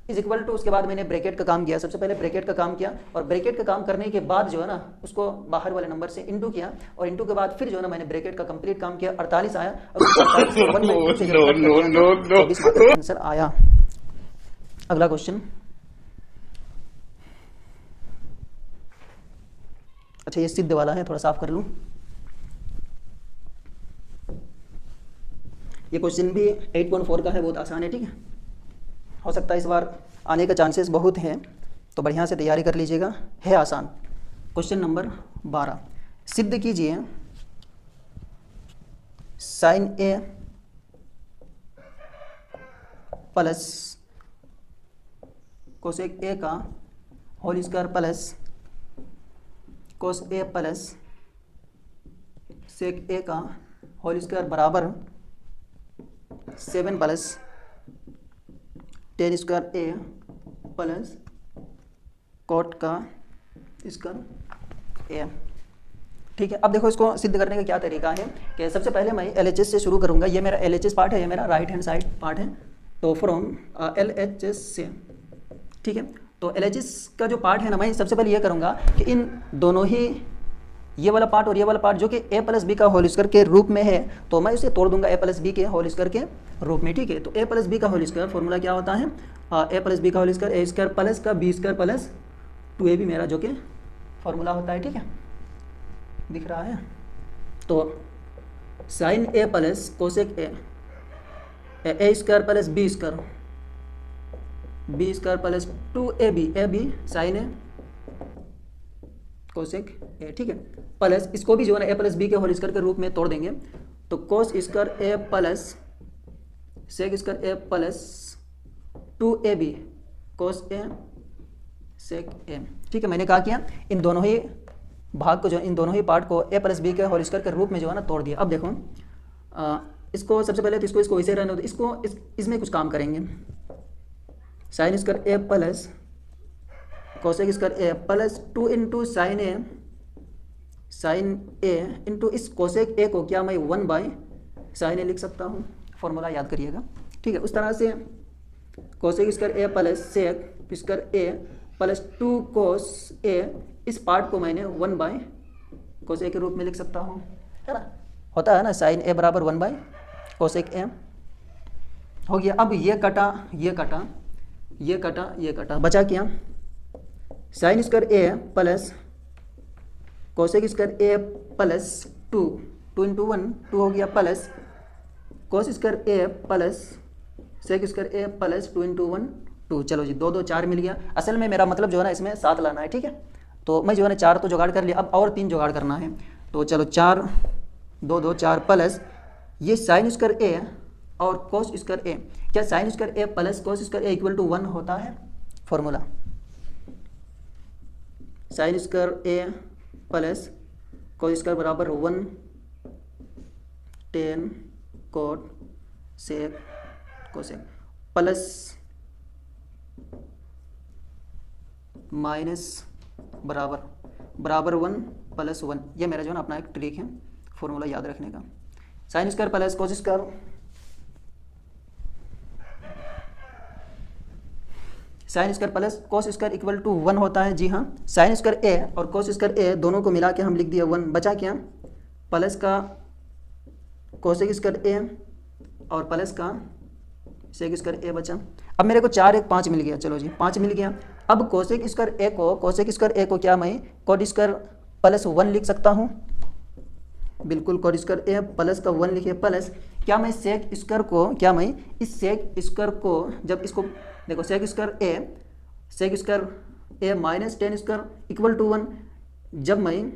इज इक्वल टू, उसके बाद मैंने ब्रैकेट का काम किया, सबसे पहले ब्रैकेट का काम किया, और ब्रैकेट का काम करने के बाद जो है ना उसको बाहर वाले नंबर से इंटू किया, और इंटू के बाद फिर जो है ना मैंने ब्रैकेट का कंप्लीट काम किया, 48 आया, और 48 से 1/2 से 24 मात्रक आंसर आया। अगला क्वेश्चन, अच्छा ये सिद्ध वाला है, थोड़ा साफ कर लूँ। ये क्वेश्चन भी 8.4 का है, बहुत आसान है, ठीक है। हो सकता है इस बार आने का चांसेस बहुत हैं, तो बढ़िया से तैयारी कर लीजिएगा, है आसान। क्वेश्चन नंबर 12, सिद्ध कीजिए sine A plus cosec A का whole square plus cos A plus sec A का होल स्क्वायर बराबर 7 plus tan square A plus cot का स्क्वायर ए, ठीक है। अब देखो इसको सिद्ध करने का क्या तरीका है कि सबसे पहले मैं LHS से शुरू करूंगा। ये मेरा LHS पार्ट है, ये मेरा राइट हैंड साइड पार्ट है, तो फ्रॉम LHS से, ठीक है। तो LHS का जो पार्ट है ना, मैं सबसे पहले ये करूंगा कि इन दोनों ही, ये वाला पार्ट और ये वाला पार्ट जो कि a प्लस बी का होल स्क्वायर के रूप में है, तो मैं इसे तोड़ दूंगा a प्लस बी के होल स्क्वायर के रूप में, ठीक है। तो a प्लस बी का होल स्क्वायर फॉर्मूला क्या होता है, a प्लस बी का whole square a square plus का b स्क्वायर प्लस 2ab मेरा जो कि फॉर्मूला होता है, ठीक है। दिख रहा है, तो sine a plus cosec a square plus b square plus 2ab sine A cosec A, ठीक है, प्लस इसको भी जो है ना a प्लस बी के होल स्क्वायर के रूप में तोड़ देंगे, तो cos square A plus sec square A plus 2ab cos A sec A, ठीक है। मैंने कहा किया इन दोनों ही भाग को, जो इन दोनों ही पार्ट को a प्लस बी के होल स्क्वायर के रूप में जो है ना तोड़ दिया। अब देखो इसको सबसे पहले तो इसको इसे रहने दो, इसको इसमें कुछ काम करेंगे। Sign square A plus cosec square A plus 2 into sine A into इस कोसेक ए को क्या मैं 1/sin ए लिख सकता हूँ, फॉर्मूला याद करिएगा, ठीक है। उस तरह से cosec square A plus sec square A plus 2 कोस ए, इस पार्ट को मैंने 1/cos ए के रूप में लिख सकता हूँ, है ना। होता है ना साइन ए बराबर 1/cosec ए, हो गया। अब ये कटा ये कटा ये कटा ये कटा, बचा क्या, sine square A plus cosec square A plus 2 into 1 2 हो गया, plus cos square A plus sec square A plus 2 into 1 2, चलो जी 2 2 4 मिल गया। असल में मेरा मतलब जो है ना इसमें 7 लाना है, ठीक है। तो मैं जो है ना 4 तो जुगाड़ कर लिया, अब और 3 जुगाड़ करना है, तो चलो 4 2 2 4 प्लस ये साइन स्क्वायर ए और कोस स्क्वायर ए, क्या sine square A plus cos square A equal to 1 होता है, formula sine square A plus cos square बराबर 1 tan cot sec cosec plus minus बराबर 1 प्लस 1। ये मेरा जो है ना अपना एक ट्रिक है फॉर्मूला याद रखने का। Sine square plus cos square sine square plus cos square equal to 1 होता है। जी हाँ, साइन स्क्वायर ए और कोस स्क्वायर ए दोनों को मिला के हम लिख दिया 1। बचा क्या? प्लस का कोसेक स्क्वायर ए और प्लस का सेक स्क्वायर ए बचा। अब मेरे को 4 1 5 मिल गया। चलो जी 5 मिल गया। अब कोसेक स्क्वायर ए को क्या मैं कोट स्क्वायर प्लस 1 लिख सकता हूँ? बिल्कुल, कोट स्क्वायर ए प्लस का 1 लिखे प्लस क्या मैं सेक स्क्वायर को इस सेक स्क्वायर को जब इसको देखो sec square A minus tan square equal to 1, जब मैं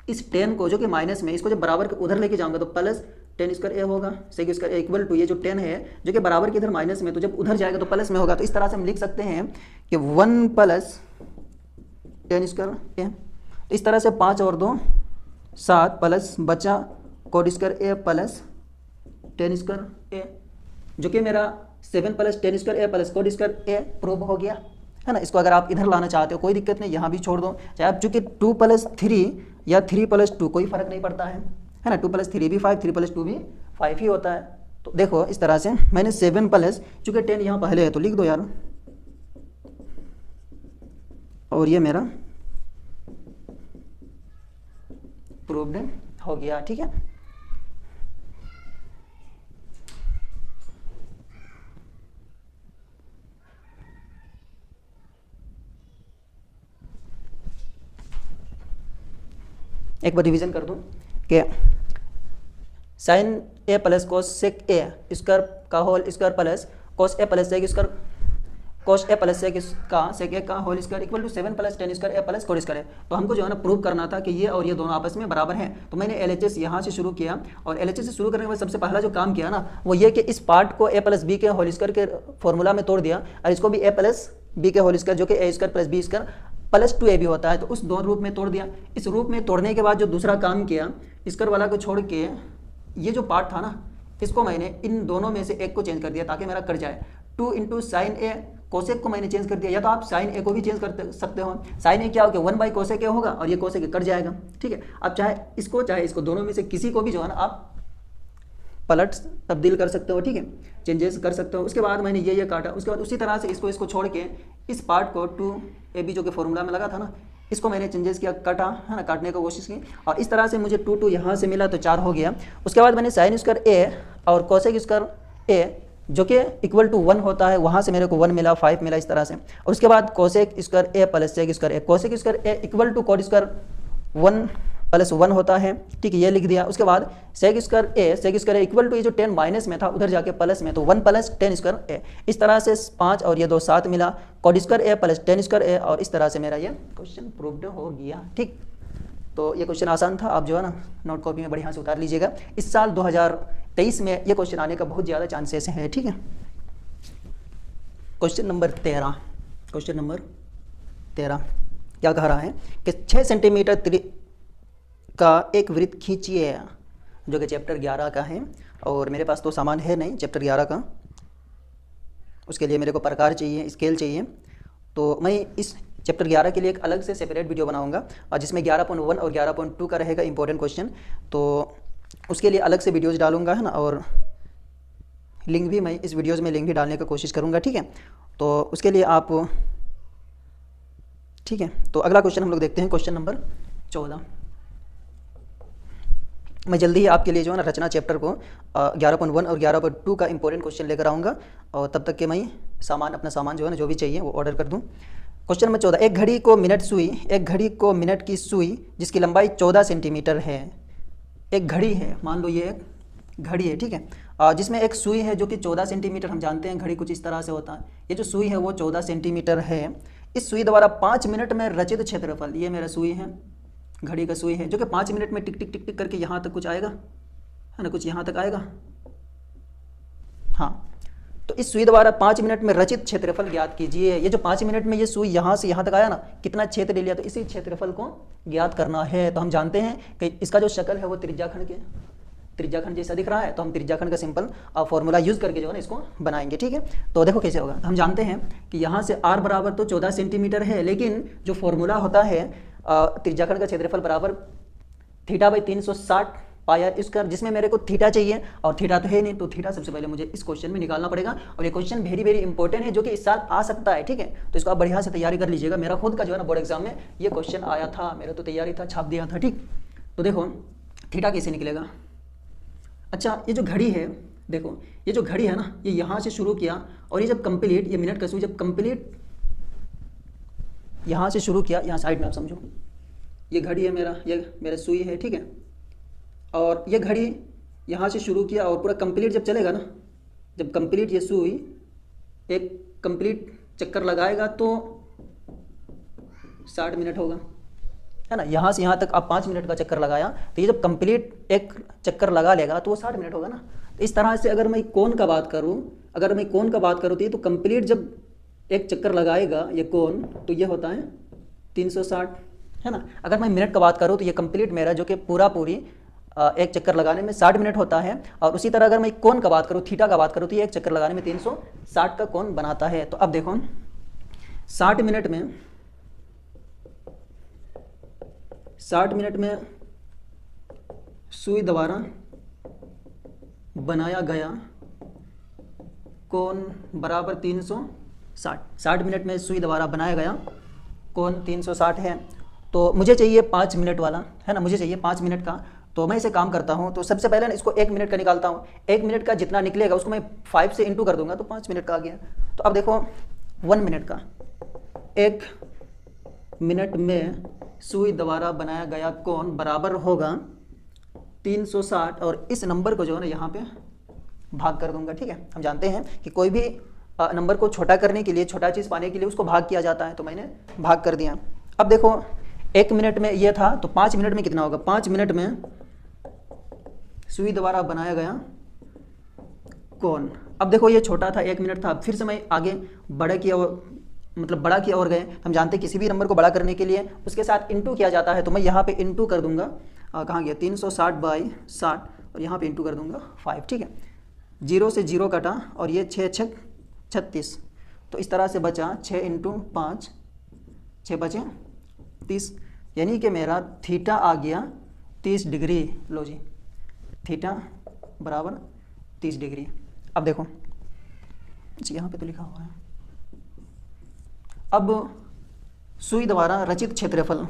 इस टेन को जो कि माइनस में इसको जब बराबर के उधर लेके जाऊंगा तो प्लस टेन स्क्वायर ए होगा। Sec square A equal to ये जो 10 है जो कि बराबर के इधर माइनस में, तो जब उधर जाएगा तो प्लस में होगा। तो इस तरह से हम लिख सकते हैं कि 1 प्लस टेन स्क्वायर ए। तो इस तरह से 5 और 2 7 प्लस बचा coat square A plus tan square ए, जो कि मेरा 7 plus tan square A plus cot square A prove हो गया है ना। इसको अगर आप इधर लाना चाहते हो कोई दिक्कत नहीं, यहाँ भी छोड़ दो। चाहे आप चूंकि 2 प्लस 3 या 3 प्लस 2 कोई फर्क नहीं पड़ता है ना। 2 प्लस 3 भी 5, 3 प्लस 2 भी 5 ही होता है। तो देखो इस तरह से मैंने 7 प्लस चूंकि 10 यहाँ पहले है तो लिख दो यार, और ये मेरा प्रूव्ड हो गया। ठीक है, एक बार रिवीजन कर दूं कि sine A plus cos sec A square का whole square plus cos A plus sec square cos A plus sec A का whole square equal to 7 plus tan square A plus cot square है। तो हमको जो है ना prove करना था कि ये और ये दोनों आपस में बराबर हैं। तो मैंने LHS यहाँ से शुरू किया, और LHS से शुरू करने के बाद सबसे पहला जो काम किया ना वो ये कि इस पार्ट को ए प्लस बी के होल स्क्वायर के फॉर्मूला में तोड़ दिया, और इसको भी ए प्लस बी के होल स्क्वायर जो कि A square plus B square plus 2ab होता है, तो उस दो रूप में तोड़ दिया। इस रूप में तोड़ने के बाद जो दूसरा काम किया, स्क्वायर वाला को छोड़ के ये जो पार्ट था ना इसको मैंने इन दोनों में से एक को चेंज कर दिया ताकि मेरा कट जाए। 2 इंटू साइन ए कोसेक को मैंने चेंज कर दिया, या तो आप साइन ए को भी चेंज कर सकते हो। साइन ए क्या हो गया 1 बाई कोसेक ए होगा, और ये कोसेक ए कट जाएगा। ठीक है, अब चाहे इसको दोनों में से किसी को भी जो है ना आप पलट तब्दील कर सकते हो। ठीक है, चेंजेस कर सकते हो। उसके बाद मैंने ये काटा, उसके बाद उसी तरह से इसको छोड़ के इस पार्ट को 2ab जो कि फॉर्मूला में लगा था ना इसको मैंने चेंजेस किया, काटा है ना, काटने की कोशिश की, और इस तरह से मुझे 2 यहाँ से मिला तो 4 हो गया। उसके बाद मैंने साइन स्क्वायर ए और कोसेक स्क्वायर ए जो कि इक्वल टू 1 होता है, वहाँ से मेरे को 1 मिला, 5 मिला, इस तरह से। और उसके बाद cosec square A plus sec square A, cosec square A equal to cot square 1 plus 1 होता है। ठीक है, ये लिख दिया। उसके बाद sec square A equal to ये जो 10 माइनस में था उधर जाके प्लस में, तो 1 प्लस टेन स्क्वायर ए। इस तरह से 5 और ये 2 7 मिला, coat square A plus tan square ए, और इस तरह से मेरा ये क्वेश्चन प्रूव्ड हो गया। ठीक, तो ये क्वेश्चन आसान था, आप जो है ना नोट कॉपी में बढ़िया से उतार लीजिएगा। इस साल 2023 में ये क्वेश्चन आने का बहुत ज़्यादा चांसेस है। ठीक है, क्वेश्चन नंबर 13 क्या कह रहा है कि 6 सेंटीमीटर का एक वृत्त खींचिए, जो कि चैप्टर 11 का है, और मेरे पास तो सामान है नहीं चैप्टर 11 का। उसके लिए मेरे को प्रकार चाहिए, स्केल चाहिए। तो मैं इस चैप्टर 11 के लिए एक अलग से सेपरेट वीडियो बनाऊंगा, और जिसमें 11.1 और 11.2 का रहेगा इंपॉर्टेंट क्वेश्चन। तो उसके लिए अलग से वीडियोज़ डालूंगा है ना, और लिंक भी मैं इस वीडियोज़ में लिंक भी डालने की कोशिश करूँगा। ठीक है, तो उसके लिए आप ठीक है। तो अगला क्वेश्चन हम लोग देखते हैं, क्वेश्चन नंबर 14। मैं जल्दी ही आपके लिए जो है ना रचना चैप्टर को 11.1 और 11.2 का इंपॉर्टेंट क्वेश्चन लेकर आऊँगा, और तब तक के मैं अपना सामान जो है ना जो भी चाहिए वो ऑर्डर कर दूँ। क्वेश्चन नंबर 14, एक घड़ी को मिनट की सुई जिसकी लंबाई 14 सेंटीमीटर है। एक घड़ी है, मान लो ये एक घड़ी है। ठीक है, जिसमें एक सुई है जो कि 14 सेंटीमीटर, हम जानते हैं घड़ी कुछ इस तरह से होता है। ये जो सुई है वो 14 सेंटीमीटर है। इस सुई द्वारा 5 मिनट में रचित क्षेत्रफल, ये मेरा सुई है, घड़ी का सुई है, जो कि 5 मिनट में टिक टिक टिक टिक करके यहाँ तक कुछ आएगा है ना, कुछ यहाँ तक आएगा। हाँ, तो इस सुई द्वारा 5 मिनट में रचित क्षेत्रफल ज्ञात कीजिए। ये जो 5 मिनट में ये सुई यहाँ से यहाँ तक आया ना, कितना क्षेत्र ले लिया, तो इसी क्षेत्रफल को ज्ञात करना है। तो हम जानते हैं कि इसका जो शक्ल है वो त्रिज्याखंड जैसा दिख रहा है, तो हम त्रिज्याखंड का सिंपल फॉर्मूला यूज करके जो है ना इसको बनाएंगे। ठीक है, तो देखो कैसे होगा। हम जानते हैं कि यहाँ से r बराबर तो 14 सेंटीमीटर है, लेकिन जो फॉर्मूला होता है त्रिज्याखंड का क्षेत्रफल बराबर θ/360 पायर स्क्वायर, जिसमें मेरे को थीटा चाहिए और थीटा तो है नहीं, तो थीटा सबसे पहले मुझे इस क्वेश्चन में निकालना पड़ेगा। और ये क्वेश्चन वेरी वेरी इंपॉर्टेंट है, जो कि इस साल आ सकता है। ठीक है, तो इसको आप बढ़िया से तैयारी कर लीजिएगा। मेरा खुद का जो है ना बोर्ड एग्जाम में ये क्वेश्चन आया था, मेरा तो तैयारी था, छाप दिया था। ठीक, तो देखो थीटा कैसे निकलेगा। अच्छा, ये जो घड़ी है, देखो ये जो घड़ी है ना, ये यहाँ से शुरू किया और ये जब कंप्लीट, ये मिनट का सुई जब कंप्लीट यहाँ से शुरू किया, यहाँ साइड में आप समझो, ये घड़ी है मेरा, ये मेरा सुई है। ठीक है, और ये घड़ी यहाँ से शुरू किया और पूरा कंप्लीट जब चलेगा ना, जब कंप्लीट ये सुई एक कंप्लीट चक्कर लगाएगा तो 60 मिनट होगा, है ना। यहाँ से यहाँ तक आप 5 मिनट का चक्कर लगाया, तो ये जब कंप्लीट एक चक्कर लगा लेगा तो वो 60 मिनट होगा ना। तो इस तरह से अगर मैं कोण का बात करूँ, तो ये तो कंप्लीट जब एक चक्कर लगाएगा ये कोण, तो ये होता है 360, है ना। अगर मैं मिनट का बात करूँ तो ये कंप्लीट मेरा जो कि पूरी एक चक्कर लगाने में 60 मिनट होता है। और उसी तरह अगर मैं कोण का बात करूँ, थीटा का बात करूँ, तो ये एक चक्कर लगाने में 360 का कोण बनाता है। तो अब देखो 60 मिनट में सुई द्वारा बनाया गया कोण बराबर 360। 60 मिनट में सुई द्वारा बनाया गया कोण 360 है। तो मुझे चाहिए 5 मिनट वाला, है ना, मुझे चाहिए 5 मिनट का। तो मैं इसे काम करता हूँ, तो सबसे पहले ना इसको 1 मिनट का निकालता हूँ। 1 मिनट का जितना निकलेगा उसको मैं 5 से इंटू कर दूंगा, तो 5 मिनट का आ गया। तो अब देखो 1 मिनट का, 1 मिनट में सुई द्वारा बनाया गया कोण बराबर होगा 360, और इस नंबर को जो है ना यहाँ पे भाग कर दूंगा। ठीक है, हम जानते हैं कि कोई भी नंबर को छोटा करने के लिए, छोटा चीज़ पाने के लिए उसको भाग किया जाता है, तो मैंने भाग कर दिया। अब देखो 1 मिनट में ये था, तो 5 मिनट में कितना होगा। 5 मिनट में सुई द्वारा बनाया गया कोण, अब देखो ये छोटा था, 1 मिनट था, फिर से मैं आगे बड़ा किया और गए। हम जानते हैं किसी भी नंबर को बड़ा करने के लिए उसके साथ इंटू किया जाता है, तो मैं यहाँ पे इंटू कर दूंगा, कहाँ गया 360/60, और यहाँ पे इंटू कर दूंगा 5। ठीक है, 0 से 0 कटा और ये 6 6 36, तो इस तरह से बचा 6 × 5 6 बचे 30, यानी कि मेरा थीटा आ गया 30 डिग्री। लो जी, थीटा बराबर 30 डिग्री। अब देखो जी, यहाँ पे तो लिखा हुआ है। अब सुई द्वारा रचित क्षेत्रफल,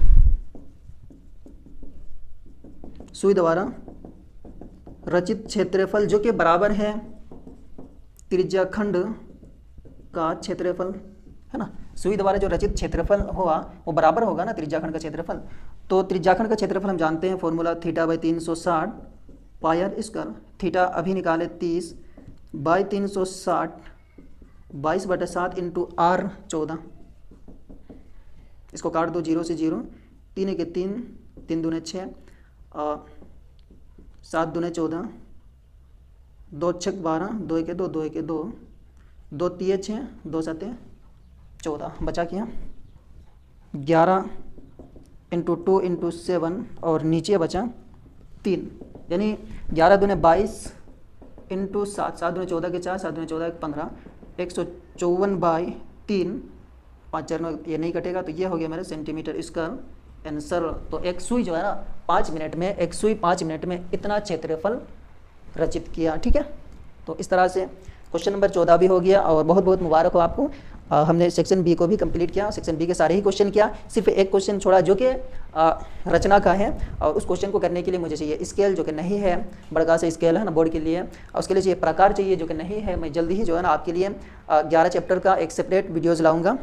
सुई द्वारा रचित क्षेत्रफल जो कि बराबर है त्रिज्याखंड का क्षेत्रफल, है ना। सुई द्वारा जो रचित क्षेत्रफल हुआ वो बराबर होगा ना त्रिज्याखंड का क्षेत्रफल। तो त्रिज्याखंड का क्षेत्रफल हम जानते हैं फॉर्मूला θ/360 पायर स्क्वायर। थीटा अभी निकाले 30/360 22/7 × r 14। इसको काट दो, 0 से 0, 3 × 3 3 दूने 6, 7 दूने 14, 2 6 12, 2 1 2, 2 1 2, 2 3 6, 2 7 14, बचा क्या 11 × 2 × 7, और नीचे बचा 3, यानी 11 दूने 22 × 7, 7 दूने 14 के 4, 7 दूने 14 के 15, 154/3, 5 4 ये नहीं कटेगा, तो ये हो गया मेरा सेंटीमीटर स्क्वायर आंसर। तो एक सुई जो है ना 5 मिनट में, एक सुई 5 मिनट में इतना क्षेत्रफल रचित किया। ठीक है, तो इस तरह से क्वेश्चन नंबर 14 भी हो गया, और बहुत बहुत मुबारक हो आपको। हमने सेक्शन बी को भी कंप्लीट किया, सेक्शन बी के सारे ही क्वेश्चन किया, सिर्फ एक क्वेश्चन छोड़ा जो कि रचना का है, और उस क्वेश्चन को करने के लिए मुझे चाहिए स्केल जो कि नहीं है, बड़का सा स्केल है ना बोर्ड के लिए, और उसके लिए चाहिए प्रकार चाहिए जो कि नहीं है। मैं जल्दी ही जो है ना आपके लिए 11 चैप्टर का एक सेपरेट वीडियोज़ लाऊंगा,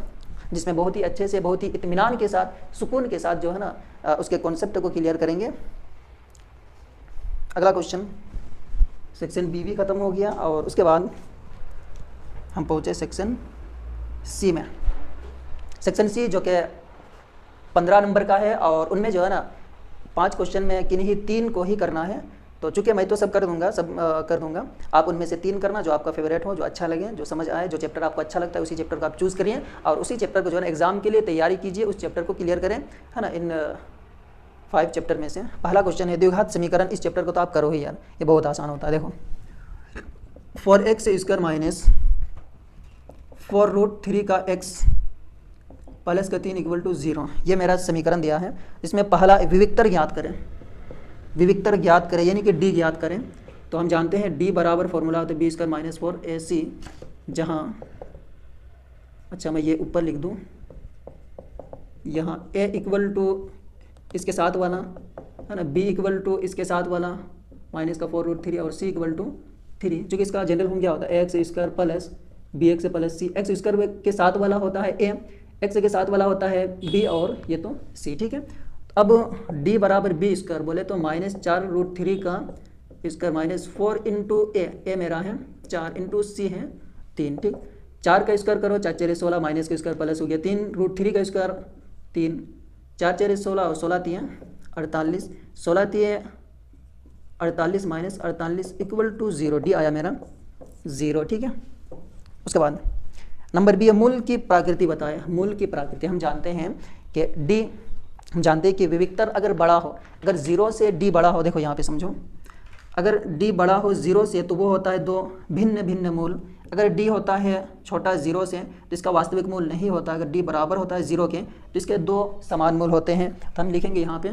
जिसमें बहुत ही अच्छे से, बहुत ही इत्मीनान के साथ, सुकून के साथ जो है ना उसके कॉन्सेप्ट को क्लियर करेंगे। अगला क्वेश्चन, सेक्शन बी भी ख़त्म हो गया, और उसके बाद हम पहुँचे सेक्शन सी में। सेक्शन सी जो कि 15 नंबर का है, और उनमें जो है ना 5 क्वेश्चन में किन्हीं 3 को ही करना है, तो चूंकि मैं तो सब कर दूंगा, कर दूंगा, आप उनमें से 3 करना जो आपका फेवरेट हो, जो अच्छा लगे, जो समझ आए, जो चैप्टर आपको अच्छा लगता है उसी चैप्टर को आप चूज़ करिए और उसी चैप्टर को जो है ना एग्जाम के लिए तैयारी कीजिए, उस चैप्टर को क्लियर करें, है ना। इन 5 चैप्टर में से पहला क्वेश्चन है द्विघात समीकरण। इस चैप्टर को तो आप करो ही यार, ये बहुत आसान होता है। देखो, 4x² माइनस 4√3 का x प्लस का 3 = 0, ये मेरा समीकरण दिया है। इसमें पहला विविक्तर ज्ञात करें, विविक्तर ज्ञात करें यानी कि d ज्ञात करें। तो हम जानते हैं d बराबर फॉर्मूला होता है b² माइनस 4ac, जहाँ, अच्छा मैं ये ऊपर लिख दूँ, यहाँ a = इसके साथ वाला, है ना, b = इसके साथ वाला माइनस का 4√3 और c = 3, चूँकि इसका जनरल फॉर्म क्या होता है x² plus bx plus c। x² के साथ वाला होता है a, x के साथ वाला होता है b और ये तो c, ठीक है। अब d बराबर b² बोले तो -4√3 का स्क्वायर माइनस 4 × a मेरा है 4 × c है 3, ठीक। 4 का स्क्वायर करो, 4 × 16 माइनस का स्क्वायर प्लस हो गया 3√3 का स्क्वायर 3, 4 × 16 और 16 × 48, 16 × 48 माइनस 48 = 0, d आया मेरा 0, ठीक है। उसके बाद नंबर बी है मूल की प्रकृति बताए। मूल की प्रकृति हम जानते हैं कि d, हम जानते हैं कि विविक्तर अगर बड़ा हो, अगर 0 से d बड़ा हो, देखो यहाँ पे समझो, अगर d बड़ा हो 0 से तो वो होता है 2 भिन्न भिन्न मूल। अगर d होता है छोटा 0 से तो इसका वास्तविक मूल नहीं होता। अगर d बराबर होता है 0 के तो इसके 2 समान मूल होते हैं। तो हम लिखेंगे यहाँ पे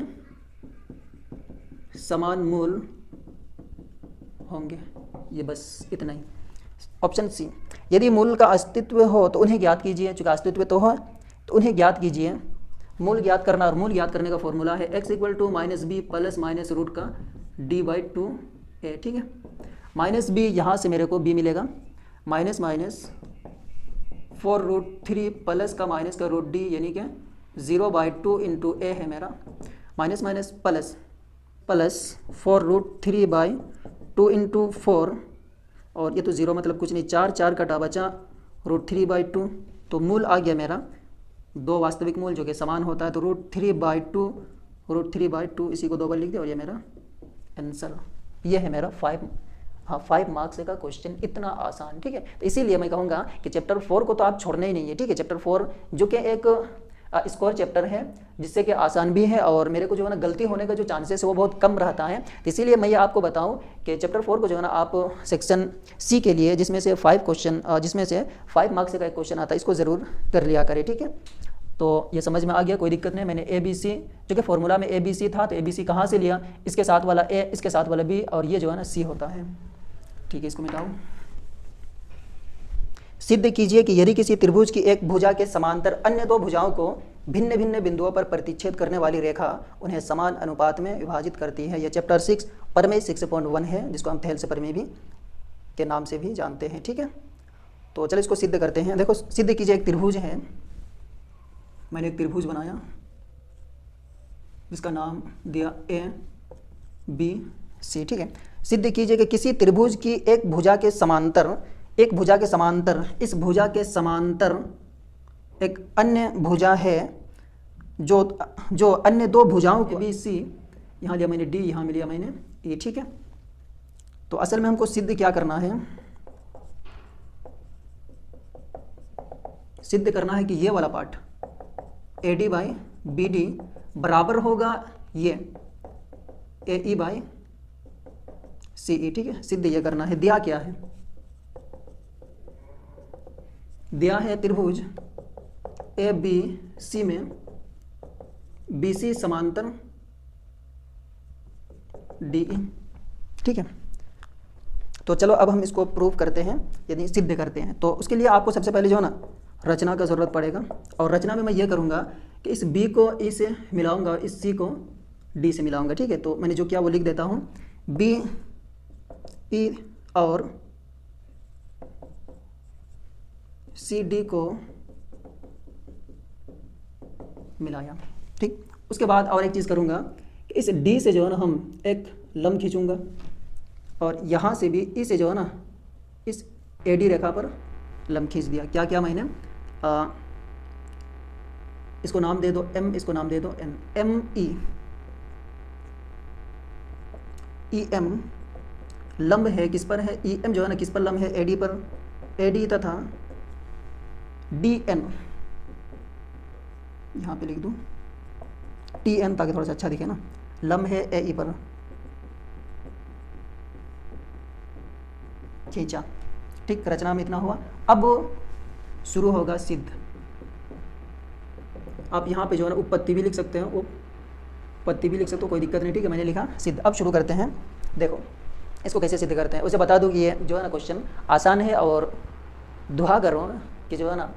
समान मूल होंगे, ये बस इतना ही। ऑप्शन सी, यदि मूल का अस्तित्व हो तो उन्हें ज्ञात कीजिए। चूँकि अस्तित्व तो हो तो उन्हें ज्ञात कीजिए। मूल ज्ञात करना, और मूल ज्ञात करने का फॉर्मूला है x = -b plus minus root का d/2a, ठीक है। -b यहाँ से मेरे को b मिलेगा, माइनस 4√3 प्लस का माइनस का रूट d यानी कि 0/2 × a है मेरा, माइनस माइनस प्लस प्लस 4√3/2 × 4 और ये तो 0 मतलब कुछ नहीं, 4 4 कटा बचा √3/2, तो मूल आ गया मेरा 2 वास्तविक मूल जो कि समान होता है। तो √3/2 इसी को 2 बार लिख दिया और ये मेरा आंसर, ये है मेरा 5 मार्क्स का क्वेश्चन। इतना आसान, ठीक है। तो इसीलिए मैं कहूँगा कि चैप्टर 4 को तो आप छोड़ना ही नहीं है, ठीक है। चैप्टर 4 जो कि एक स्कोर चैप्टर है, जिससे कि आसान भी है और मेरे को जो है ना गलती होने का जो चांसेस है वो बहुत कम रहता है। इसीलिए मैं ये आपको बताऊं कि चैप्टर 4 को जो है ना आप सेक्शन सी के लिए, जिसमें से 5 मार्क्स का एक क्वेश्चन आता है, इसको ज़रूर कर लिया करें, ठीक है। तो ये समझ में आ गया, कोई दिक्कत नहीं। मैंने ABC जो कि फॉर्मूला में ABC था, तो ABC कहाँ से लिया, इसके साथ वाला A, इसके साथ वाला B और ये जो है ना C होता है, ठीक है। इसको मिटाओ। सिद्ध कीजिए कि यदि किसी त्रिभुज की एक भुजा के समांतर अन्य 2 भुजाओं को भिन्न भिन्न बिंदुओं पर प्रतिच्छेद करने वाली रेखा उन्हें समान अनुपात में विभाजित करती है। यह चैप्टर 6 प्रमेय 6.1 है, जिसको हम थेल्स प्रमेय भी के नाम से भी जानते हैं, ठीक है। तो चलो इसको सिद्ध करते हैं। देखो, सिद्ध कीजिए, एक त्रिभुज है, मैंने एक त्रिभुज बनाया जिसका नाम दिया ABC, ठीक है। सिद्ध कीजिए कि किसी त्रिभुज की एक भुजा के समांतर इस भुजा के समांतर एक अन्य भुजा है जो अन्य 2 भुजाओं के बीच C, यहाँ लिया मैंने D, यहाँ में लिया मैंने E, ठीक है। तो असल में हमको सिद्ध क्या करना है, सिद्ध करना है कि ये वाला पार्ट AD/BD बराबर होगा ये AE/CE, ठीक है। सिद्ध ये करना है। दिया क्या है, दिया है त्रिभुज ABC में BC समांतर DE, ठीक है। तो चलो अब हम इसको प्रूव करते हैं, यदि सिद्ध करते हैं। तो उसके लिए आपको सबसे पहले जो है ना रचना का ज़रूरत पड़ेगा, और रचना में मैं ये करूँगा कि इस B को E से मिलाऊंगा और इस C को D से मिलाऊंगा, ठीक है। तो मैंने जो किया वो लिख देता हूँ, BE और CD को मिलाया, ठीक। उसके बाद और एक चीज़ करूँगा कि इस D से जो है ना हम एक लंब खींचूंगा और यहाँ से भी E से जो है ना इस AD रेखा पर लंब खींच दिया। क्या क्या मैंने इसको नाम दे दो M, इसको नाम दे दो N, ME। ई एम लंब है किस पर है, ई एम जो है ना किस पर लंब है, ए डी पर, ए डी तथा डी एन, यहाँ पे लिख दूँ टी एन ताकि थोड़ा सा अच्छा दिखे ना, लंब है ए ई पर, खींचा। ठीक, रचना में इतना हुआ। अब शुरू होगा सिद्ध। आप यहाँ पे जो है ना उपपत्ति भी लिख सकते हैं, उपपत्ति भी लिख सकते हो, कोई दिक्कत नहीं। ठीक है, मैंने लिखा सिद्ध। अब शुरू करते हैं। देखो इसको कैसे सिद्ध करते हैं, उसे बता दूँ कि ये जो है ना क्वेश्चन आसान है और दुआ करो कि जो है ना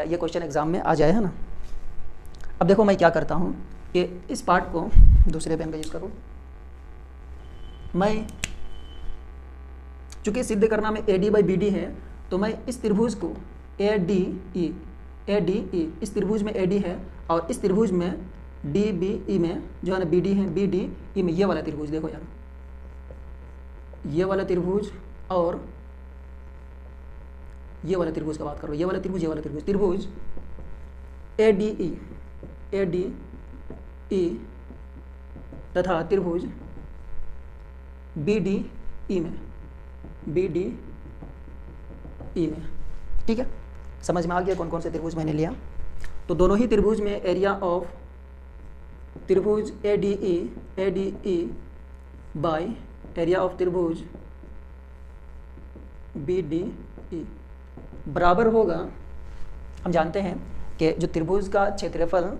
ये क्वेश्चन एग्जाम में आ जाए, है ना। अब देखो मैं क्या करता हूँ कि इस पार्ट को दूसरे पेन का यूज़ करूँ। मैं चूँकि सिद्ध करना में A D by B D है, तो मैं इस त्रिभुज को ए डी ई, इस त्रिभुज में ए डी है और इस त्रिभुज में डी बी ई में जो है ना बी डी है, बी डी ई में ये वाला त्रिभुज, देखो यार ये वाला त्रिभुज और ये वाला त्रिभुज का बात करो, ये वाला त्रिभुज, ये वाला त्रिभुज, त्रिभुज ए डी ई तथा त्रिभुज बी डी ई में, बी डी ई में। ठीक है, समझ में आ गया कौन कौन से त्रिभुज मैंने लिया। तो दोनों ही त्रिभुज में एरिया ऑफ त्रिभुज A D E by area of त्रिभुज बी डी ई बराबर होगा, हम जानते हैं कि जो त्रिभुज का क्षेत्रफल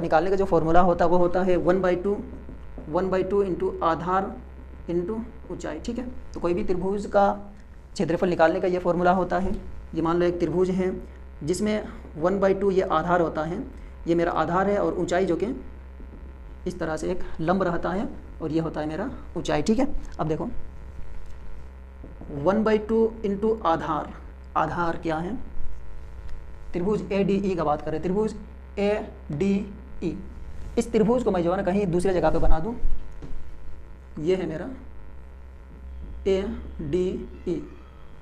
निकालने का जो फॉर्मूला होता है वो होता है 1/2 इंटू आधार इंटू ऊंचाई। ठीक है, तो कोई भी त्रिभुज का क्षेत्रफल निकालने का ये फॉर्मूला होता है। ये मान लो एक त्रिभुज है जिसमें 1/2 ये आधार होता है, ये मेरा आधार है, और ऊंचाई जो कि इस तरह से एक लंब रहता है और ये होता है मेरा ऊंचाई। ठीक है, अब देखो 1/2 इंटू आधार, आधार क्या है, त्रिभुज ए डी ई का बात करें, त्रिभुज ए डी ई। इस त्रिभुज को मैं जो है ना कहीं दूसरे जगह पे बना दूं, ये है मेरा ए डी ई,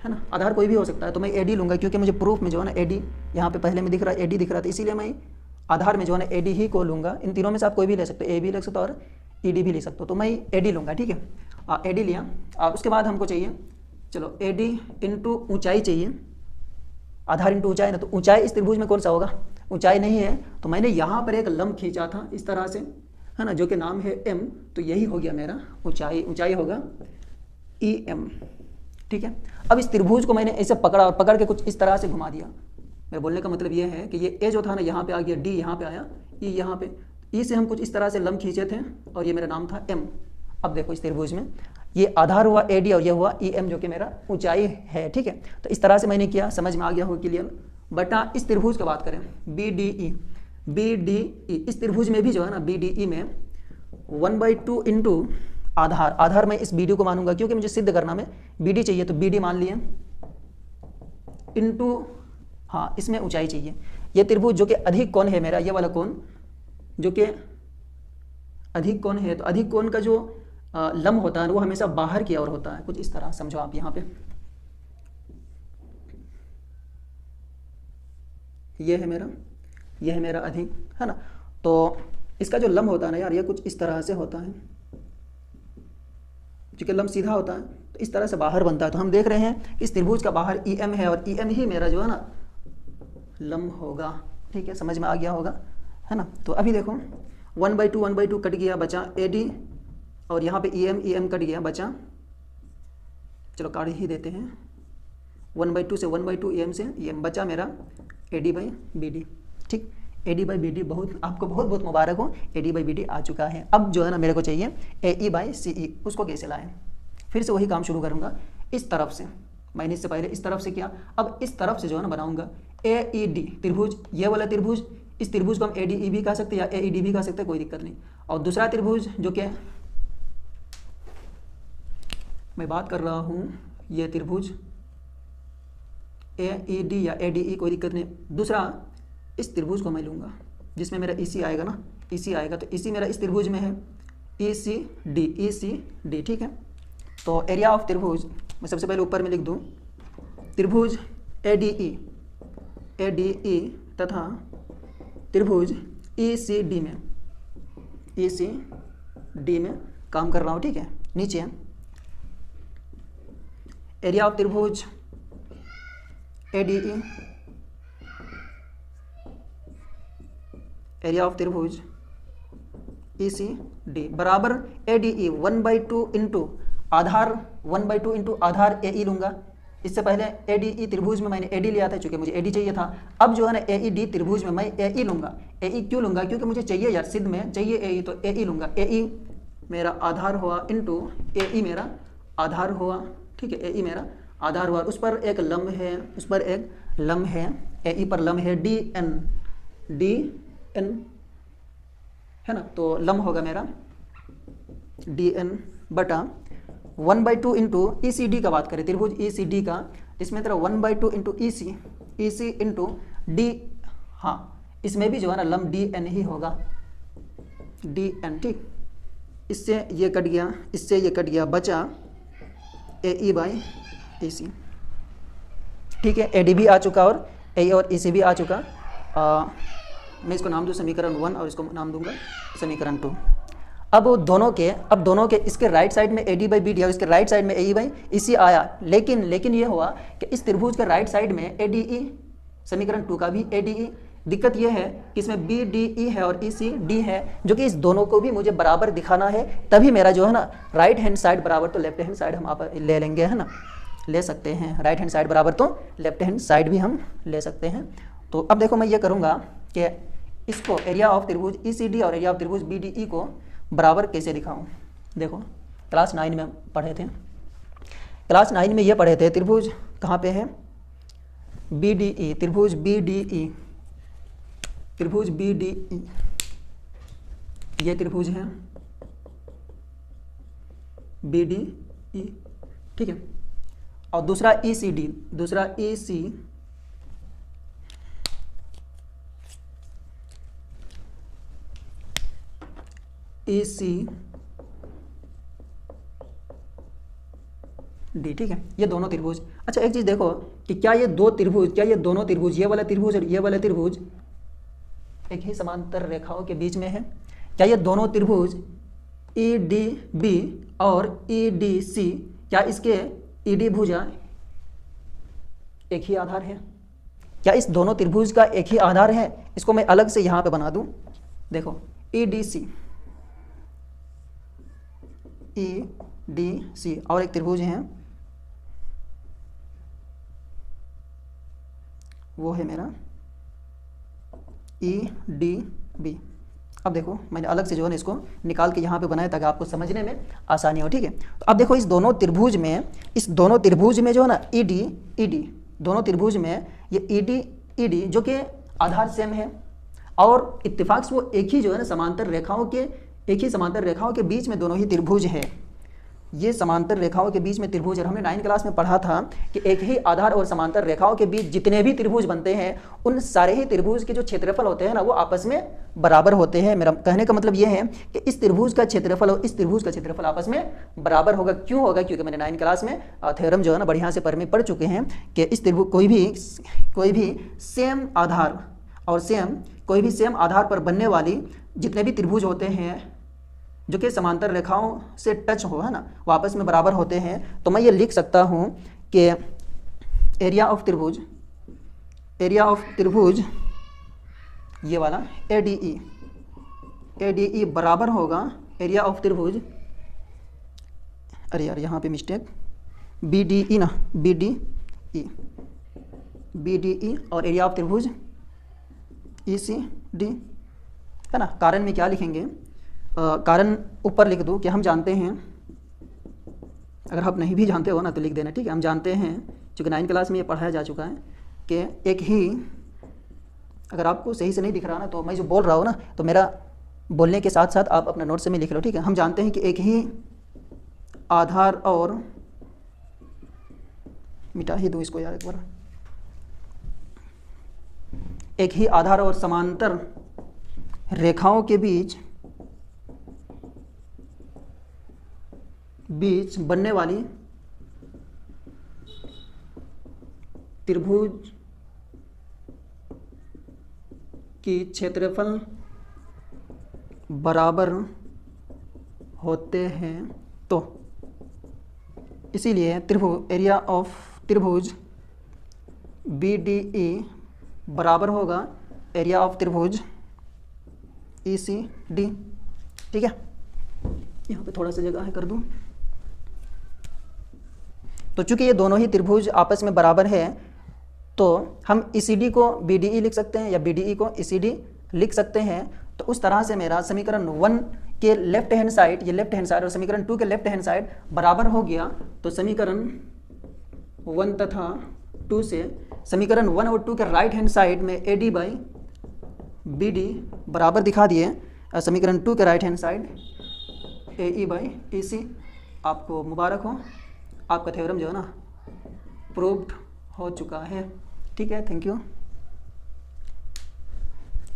है ना। आधार कोई भी हो सकता है, तो मैं ए डी लूँगा क्योंकि मुझे प्रूफ में जो है ना ए डी यहाँ पे पहले में दिख रहा है, ए डी दिख रहा था, इसीलिए मैं आधार में जो है ना ए डी ही को लूँगा। इन तीनों में से आप कोई भी ले सकते हो, ए भी ले सकते हो और ई डी भी ले सकते हो, तो मैं ए डी लूँगा। ठीक है, ए डी लिया। उसके बाद हमको चाहिए, चलो ए डी इंटू ऊँचाई चाहिए, आधार इंटू ऊंचाई ना, तो ऊंचाई इस त्रिभुज में कौन सा होगा, ऊंचाई नहीं है, तो मैंने यहाँ पर एक लंब खींचा था इस तरह से, है ना, जो कि नाम है एम, तो यही हो गया मेरा ऊंचाई, ऊंचाई होगा ई एम। ठीक है, अब इस त्रिभुज को मैंने ऐसे पकड़ा और पकड़ के कुछ इस तरह से घुमा दिया। मेरे बोलने का मतलब ये है कि ये ए जो था ना यहाँ पे आ गया, डी यहाँ पे आया, ई यहाँ पे, ई से हम कुछ इस तरह से लंब खींचे थे और ये मेरा नाम था एम। अब देखो इस त्रिभुज में ये आधार हुआ ए डी और ये हुआ ई एम जो कि मेरा ऊंचाई है। ठीक है, तो इस तरह से मैंने किया, समझ में आ गया हो क्लियर। बटा इस त्रिभुज की बात करें B D E, B D E, इस त्रिभुज में भी जो है ना बी डी ई में 1/2 इंटू आधार, आधार मैं इस बी डी को मानूंगा क्योंकि मुझे सिद्ध करना में बी डी चाहिए, तो बी डी मान लिए, इंटू हाँ इसमें ऊंचाई चाहिए। ये त्रिभुज जो कि अधिक कोण है मेरा, ये वाला कोण जो कि अधिक कोण है, तो अधिक कोण का जो लंब होता है वो हमेशा बाहर की ओर होता है, कुछ इस तरह समझो आप। यहाँ पे ये है मेरा, ये है मेरा अधिक, है ना। तो इसका जो लंब होता है ना यार, ये कुछ इस तरह से होता है, क्योंकि लंब सीधा होता है तो इस तरह से बाहर बनता है। तो हम देख रहे हैं इस त्रिभुज का बाहर ई एम है और ई एम ही मेरा जो है ना लंब होगा। ठीक है, समझ में आ गया होगा, है ना। तो अभी देखो 1/2 कट गया, बचा ए डी, और यहाँ पे ई एम कट गया, बचा, चलो काट ही देते हैं, 1/2 से 1/2 ई एम से ई एम, बचा मेरा A D by B D. ठीक, A D by B D, बहुत आपको बहुत बहुत मुबारक हो, A D by B D आ चुका है। अब जो है ना मेरे को चाहिए ए ई बाई सी ई, उसको कैसे लाएं, फिर से वही काम शुरू करूँगा इस तरफ से, मैंने इससे पहले इस तरफ से किया, अब इस तरफ से जो है ना बनाऊंगा ए ई डी त्रिभुज, ये वाला त्रिभुज, इस त्रिभुज को हम ए डी ई भी कह सकते हैं या ए ई डी भी कह सकते हैं, कोई दिक्कत नहीं। और दूसरा त्रिभुज जो कि मैं बात कर रहा हूँ, ये त्रिभुज ए ई डी या ए डी ई, कोई दिक्कत नहीं। दूसरा इस त्रिभुज को मैं लूँगा जिसमें मेरा ई सी आएगा ना, ई सी आएगा, तो इसी मेरा इस त्रिभुज में है ई सी डी, ई सी डी। ठीक है, तो एरिया ऑफ त्रिभुज मैं सबसे पहले ऊपर में लिख दूँ, त्रिभुज ए डी ई तथा त्रिभुज ई सी डी में, ई सी डी में काम कर रहा हूँ। ठीक है, नीचे एरिया ऑफ त्रिभुज ADE, एरिया ऑफ त्रिभुज ECD बराबर ADE 1/2 इंटू आधार 1/2 इंटू आधार AE लूंगा। इससे पहले ADE त्रिभुज में मैंने AD लिया था, चूंकि मुझे AD चाहिए था। अब जो है ना AED त्रिभुज में मैं AE लूंगा। AE क्यों लूंगा? क्योंकि मुझे चाहिए यार, सिद्ध में चाहिए AE, तो AE लूंगा। AE मेरा आधार हुआ इंटू AE मेरा आधार हुआ, ठीक है, AE मेरा आधार हुआ। उस पर एक लंब है, उस पर एक लंब है, AE पर लंब है DN है ना, तो लंब होगा मेरा DN बटा 1/2 इंटू ECD का बात करें, त्रिभुज ECD का, इसमें तेरा 1/2 इंटू EC इंटू D, हाँ इसमें भी जो है ना लंब DN ही होगा, DN, ठीक। इससे ये कट गया, इससे ये कट गया, बचा AE/EC, ठीक है। AD भी आ चुका और AE और EC भी आ चुका। मैं इसको नाम दूँ समीकरण 1 और इसको नाम दूंगा समीकरण 2। अब दोनों के इसके राइट साइड में AD/BD और इसके राइट साइड में AE/EC आया, लेकिन ये हुआ कि इस त्रिभुज के राइट साइड में ADE, समीकरण 2 का भी ADE। दिक्कत ये है कि इसमें BDE है और ECD है, जो कि इस दोनों को भी मुझे बराबर दिखाना है, तभी मेरा जो है ना राइट हैंड साइड बराबर तो लेफ्ट हैंड साइड हम आप ले लेंगे, है ना, ले सकते हैं। राइट हैंड साइड बराबर तो लेफ्ट हैंड साइड भी हम ले सकते हैं। तो अब देखो मैं ये करूँगा कि इसको एरिया ऑफ त्रिभुज ECD और एरिया ऑफ त्रिभुज BDE को बराबर कैसे दिखाऊं। देखो क्लास 9 में पढ़े थे, क्लास 9 में ये पढ़े थे, त्रिभुज कहाँ पे है, BDE, त्रिभुज BDE, त्रिभुज BDE, ये त्रिभुज है BDE, ठीक है। और दूसरा ECD, दूसरा ECD, ठीक है, ये दोनों त्रिभुज। अच्छा एक चीज देखो कि क्या ये दोनों त्रिभुज, ये वाला त्रिभुज और ये वाला त्रिभुज एक ही समांतर रेखाओं के बीच में है? क्या ये दोनों त्रिभुज EDB और EDC, क्या इसके ED भुजा एक ही आधार है? क्या इस दोनों त्रिभुज का एक ही आधार है? इसको मैं अलग से यहां पे बना दूं। देखो EDC और एक त्रिभुज है, वो है मेरा EDB। अब देखो मैंने अलग से जो है ना इसको निकाल के यहाँ पे बनाया ताकि आपको समझने में आसानी हो, ठीक है। तो अब देखो इस दोनों त्रिभुज में जो है ना ED, दोनों त्रिभुज में ये ED जो कि आधार सेम है और इत्तेफाक से वो एक ही जो है ना समांतर रेखाओं के बीच में दोनों ही त्रिभुज है। ये समांतर रेखाओं के बीच में त्रिभुज, और हमने 9 क्लास में पढ़ा था कि एक ही आधार और समांतर रेखाओं के बीच जितने भी त्रिभुज बनते हैं उन सारे ही त्रिभुज के जो क्षेत्रफल होते हैं ना वो आपस में बराबर होते हैं। मेरा कहने का मतलब ये है कि इस त्रिभुज का क्षेत्रफल और इस त्रिभुज का क्षेत्रफल आपस में बराबर होगा। क्यों होगा? क्योंकि मैंने 9 क्लास में थ्योरम जो है ना बढ़िया से पढ़ चुके हैं कि इस त्रिभुज कोई भी सेम आधार पर बनने वाली जितने भी त्रिभुज होते हैं जो कि समांतर रेखाओं से टच हो, है ना, वो आपस में बराबर होते हैं। तो मैं ये लिख सकता हूँ कि एरिया ऑफ त्रिभुज ये वाला ADE बराबर होगा एरिया ऑफ त्रिभुज, अरे यार यहाँ पे मिस्टेक, BDE ना, BDE और एरिया ऑफ त्रिभुज ECD, है ना। कारण में क्या लिखेंगे? कारण ऊपर लिख दूं कि हम जानते हैं, अगर आप नहीं भी जानते हो ना तो लिख देना, ठीक है। हम जानते हैं, क्योंकि 9 क्लास में ये पढ़ाया जा चुका है कि एक ही, अगर आपको सही से नहीं दिख रहा ना तो मैं जो बोल रहा हूँ ना तो मेरा बोलने के साथ साथ आप अपना नोट से में लिख लो, ठीक है। हम जानते हैं कि एक ही आधार और, मिटा ही दूँ इसको यार एक बार, एक ही आधार और समांतर रेखाओं के बीच बनने वाली त्रिभुज की क्षेत्रफल बराबर होते हैं तो इसीलिए त्रिभुज एरिया ऑफ त्रिभुज BDE बराबर होगा एरिया ऑफ त्रिभुज ECD। ठीक है, यहाँ पे थोड़ा सा जगह है कर दूँ। तो चूंकि ये दोनों ही त्रिभुज आपस में बराबर है तो हम ECD को BDE लिख सकते हैं या BDE को ECD लिख सकते हैं। तो उस तरह से मेरा समीकरण 1 के लेफ्ट हैंड साइड, ये लेफ्ट हैंड साइड, और समीकरण 2 के लेफ्ट हैंड साइड बराबर हो गया। तो समीकरण 1 तथा 2 से समीकरण 1 और 2 के राइट हैंड साइड में AD बाई BD बराबर दिखा दिए। समीकरण 2 के right hand side AE by EC। आपको मुबारक हो, आपका थ्योरम जो है ना प्रूव्ड हो चुका है। ठीक है, थैंक यू।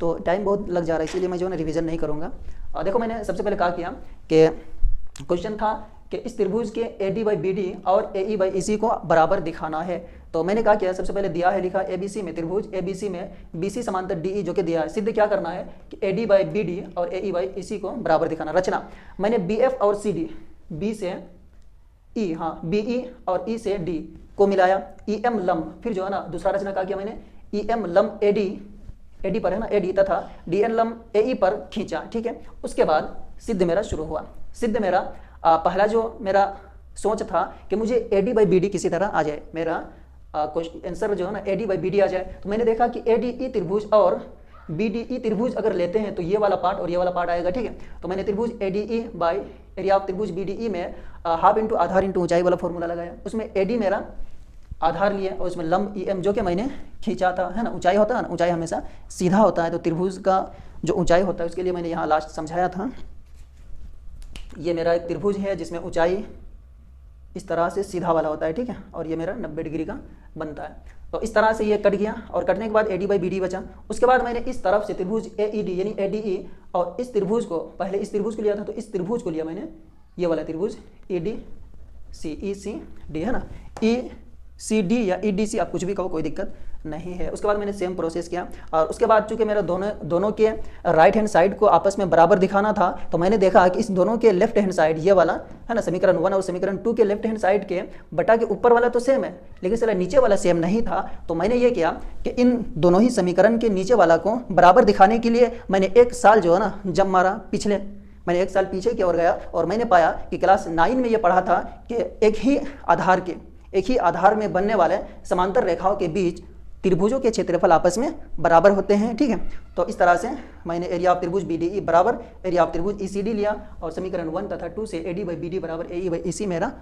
तो टाइम बहुत लग जा रहा है इसीलिए मैं जो है ना रिवीजन नहीं करूँगा। और देखो मैंने सबसे पहले कहा किया कि क्वेश्चन था कि इस त्रिभुज के AD बाई BD और AE बाई EC को बराबर दिखाना है। तो मैंने कहा किया, सबसे पहले दिया है, लिखा ABC में त्रिभुज ABC में BC समांतर DE जो कि दिया है, सिद्ध क्या करना है कि AD बाई BD और AE बाई EC को बराबर दिखाना। रचना मैंने BF और CD, B से E, हाँ BE और E से D को मिलाया, EM लंब, फिर जो है ना दूसरा रचना क्या किया मैंने, EM लंब AD पर है ना AD तथा DN लंब AE पर खींचा। ठीक है, उसके बाद सिद्ध मेरा शुरू हुआ। सिद्ध मेरा पहला जो मेरा सोच था कि मुझे AD बाई BD किसी तरह आ जाए, मेरा क्वेश्चन आंसर जो है ना AD बाई BD आ जाए। तो मैंने देखा कि ADE त्रिभुज और BDE त्रिभुज अगर लेते हैं तो ये वाला पार्ट और ये वाला पार्ट आएगा। ठीक है, तो मैंने त्रिभुज ADE बाई एरिया ऑफ त्रिभुज BDE में हाफ इंटू आधार इंटू ऊंचाई वाला फॉर्मूला लगाया। उसमें AD मेरा आधार लिया और उसमें लंब EM जो कि मैंने खींचा था, है ना। ऊंचाई होता है ना, ऊंचाई हमेशा सीधा होता है, तो त्रिभुज का जो ऊंचाई होता है उसके लिए मैंने यहाँ लास्ट समझाया था। ये मेरा एक त्रिभुज है जिसमें ऊंचाई इस तरह से सीधा वाला होता है। ठीक है, और ये मेरा 90 डिग्री का बनता है। तो इस तरह से ये कट गया और कटने के बाद AD बाई BD बचा। उसके बाद मैंने इस तरफ से त्रिभुज AED यानी ADE और इस त्रिभुज को, पहले इस त्रिभुज को लिया था तो इस त्रिभुज को लिया मैंने, ये वाला त्रिभुज ECD है ना, ECD या EDC आप कुछ भी कहो, कोई दिक्कत नहीं है। उसके बाद मैंने सेम प्रोसेस किया और उसके बाद चूंकि मेरा दोनों के राइट हैंड साइड को आपस में बराबर दिखाना था तो मैंने देखा कि इस दोनों के लेफ्ट हैंड साइड, ये वाला है ना समीकरण 1 और समीकरण 2 के लेफ्ट हैंड साइड के बटा के ऊपर वाला तो सेम है, लेकिन साला नीचे वाला सेम नहीं था। तो मैंने ये किया कि इन दोनों ही समीकरण के नीचे वाला को बराबर दिखाने के लिए मैंने 1 साल जो है ना जब मारा पिछले, मैंने 1 साल पीछे की ओर गया और मैंने पाया कि क्लास 9 में ये पढ़ा था कि एक ही आधार में बनने वाले समांतर रेखाओं के बीच त्रिभुजों के क्षेत्रफल आपस में बराबर होते हैं। ठीक है, तो इस तरह से मैंने एरिया ऑफ त्रिभुज BDE बराबर एरिया ऑफ त्रिभुज ECD लिया और समीकरण 1 तथा 2 से AD बाई BD बराबर AE बाई EC मेरा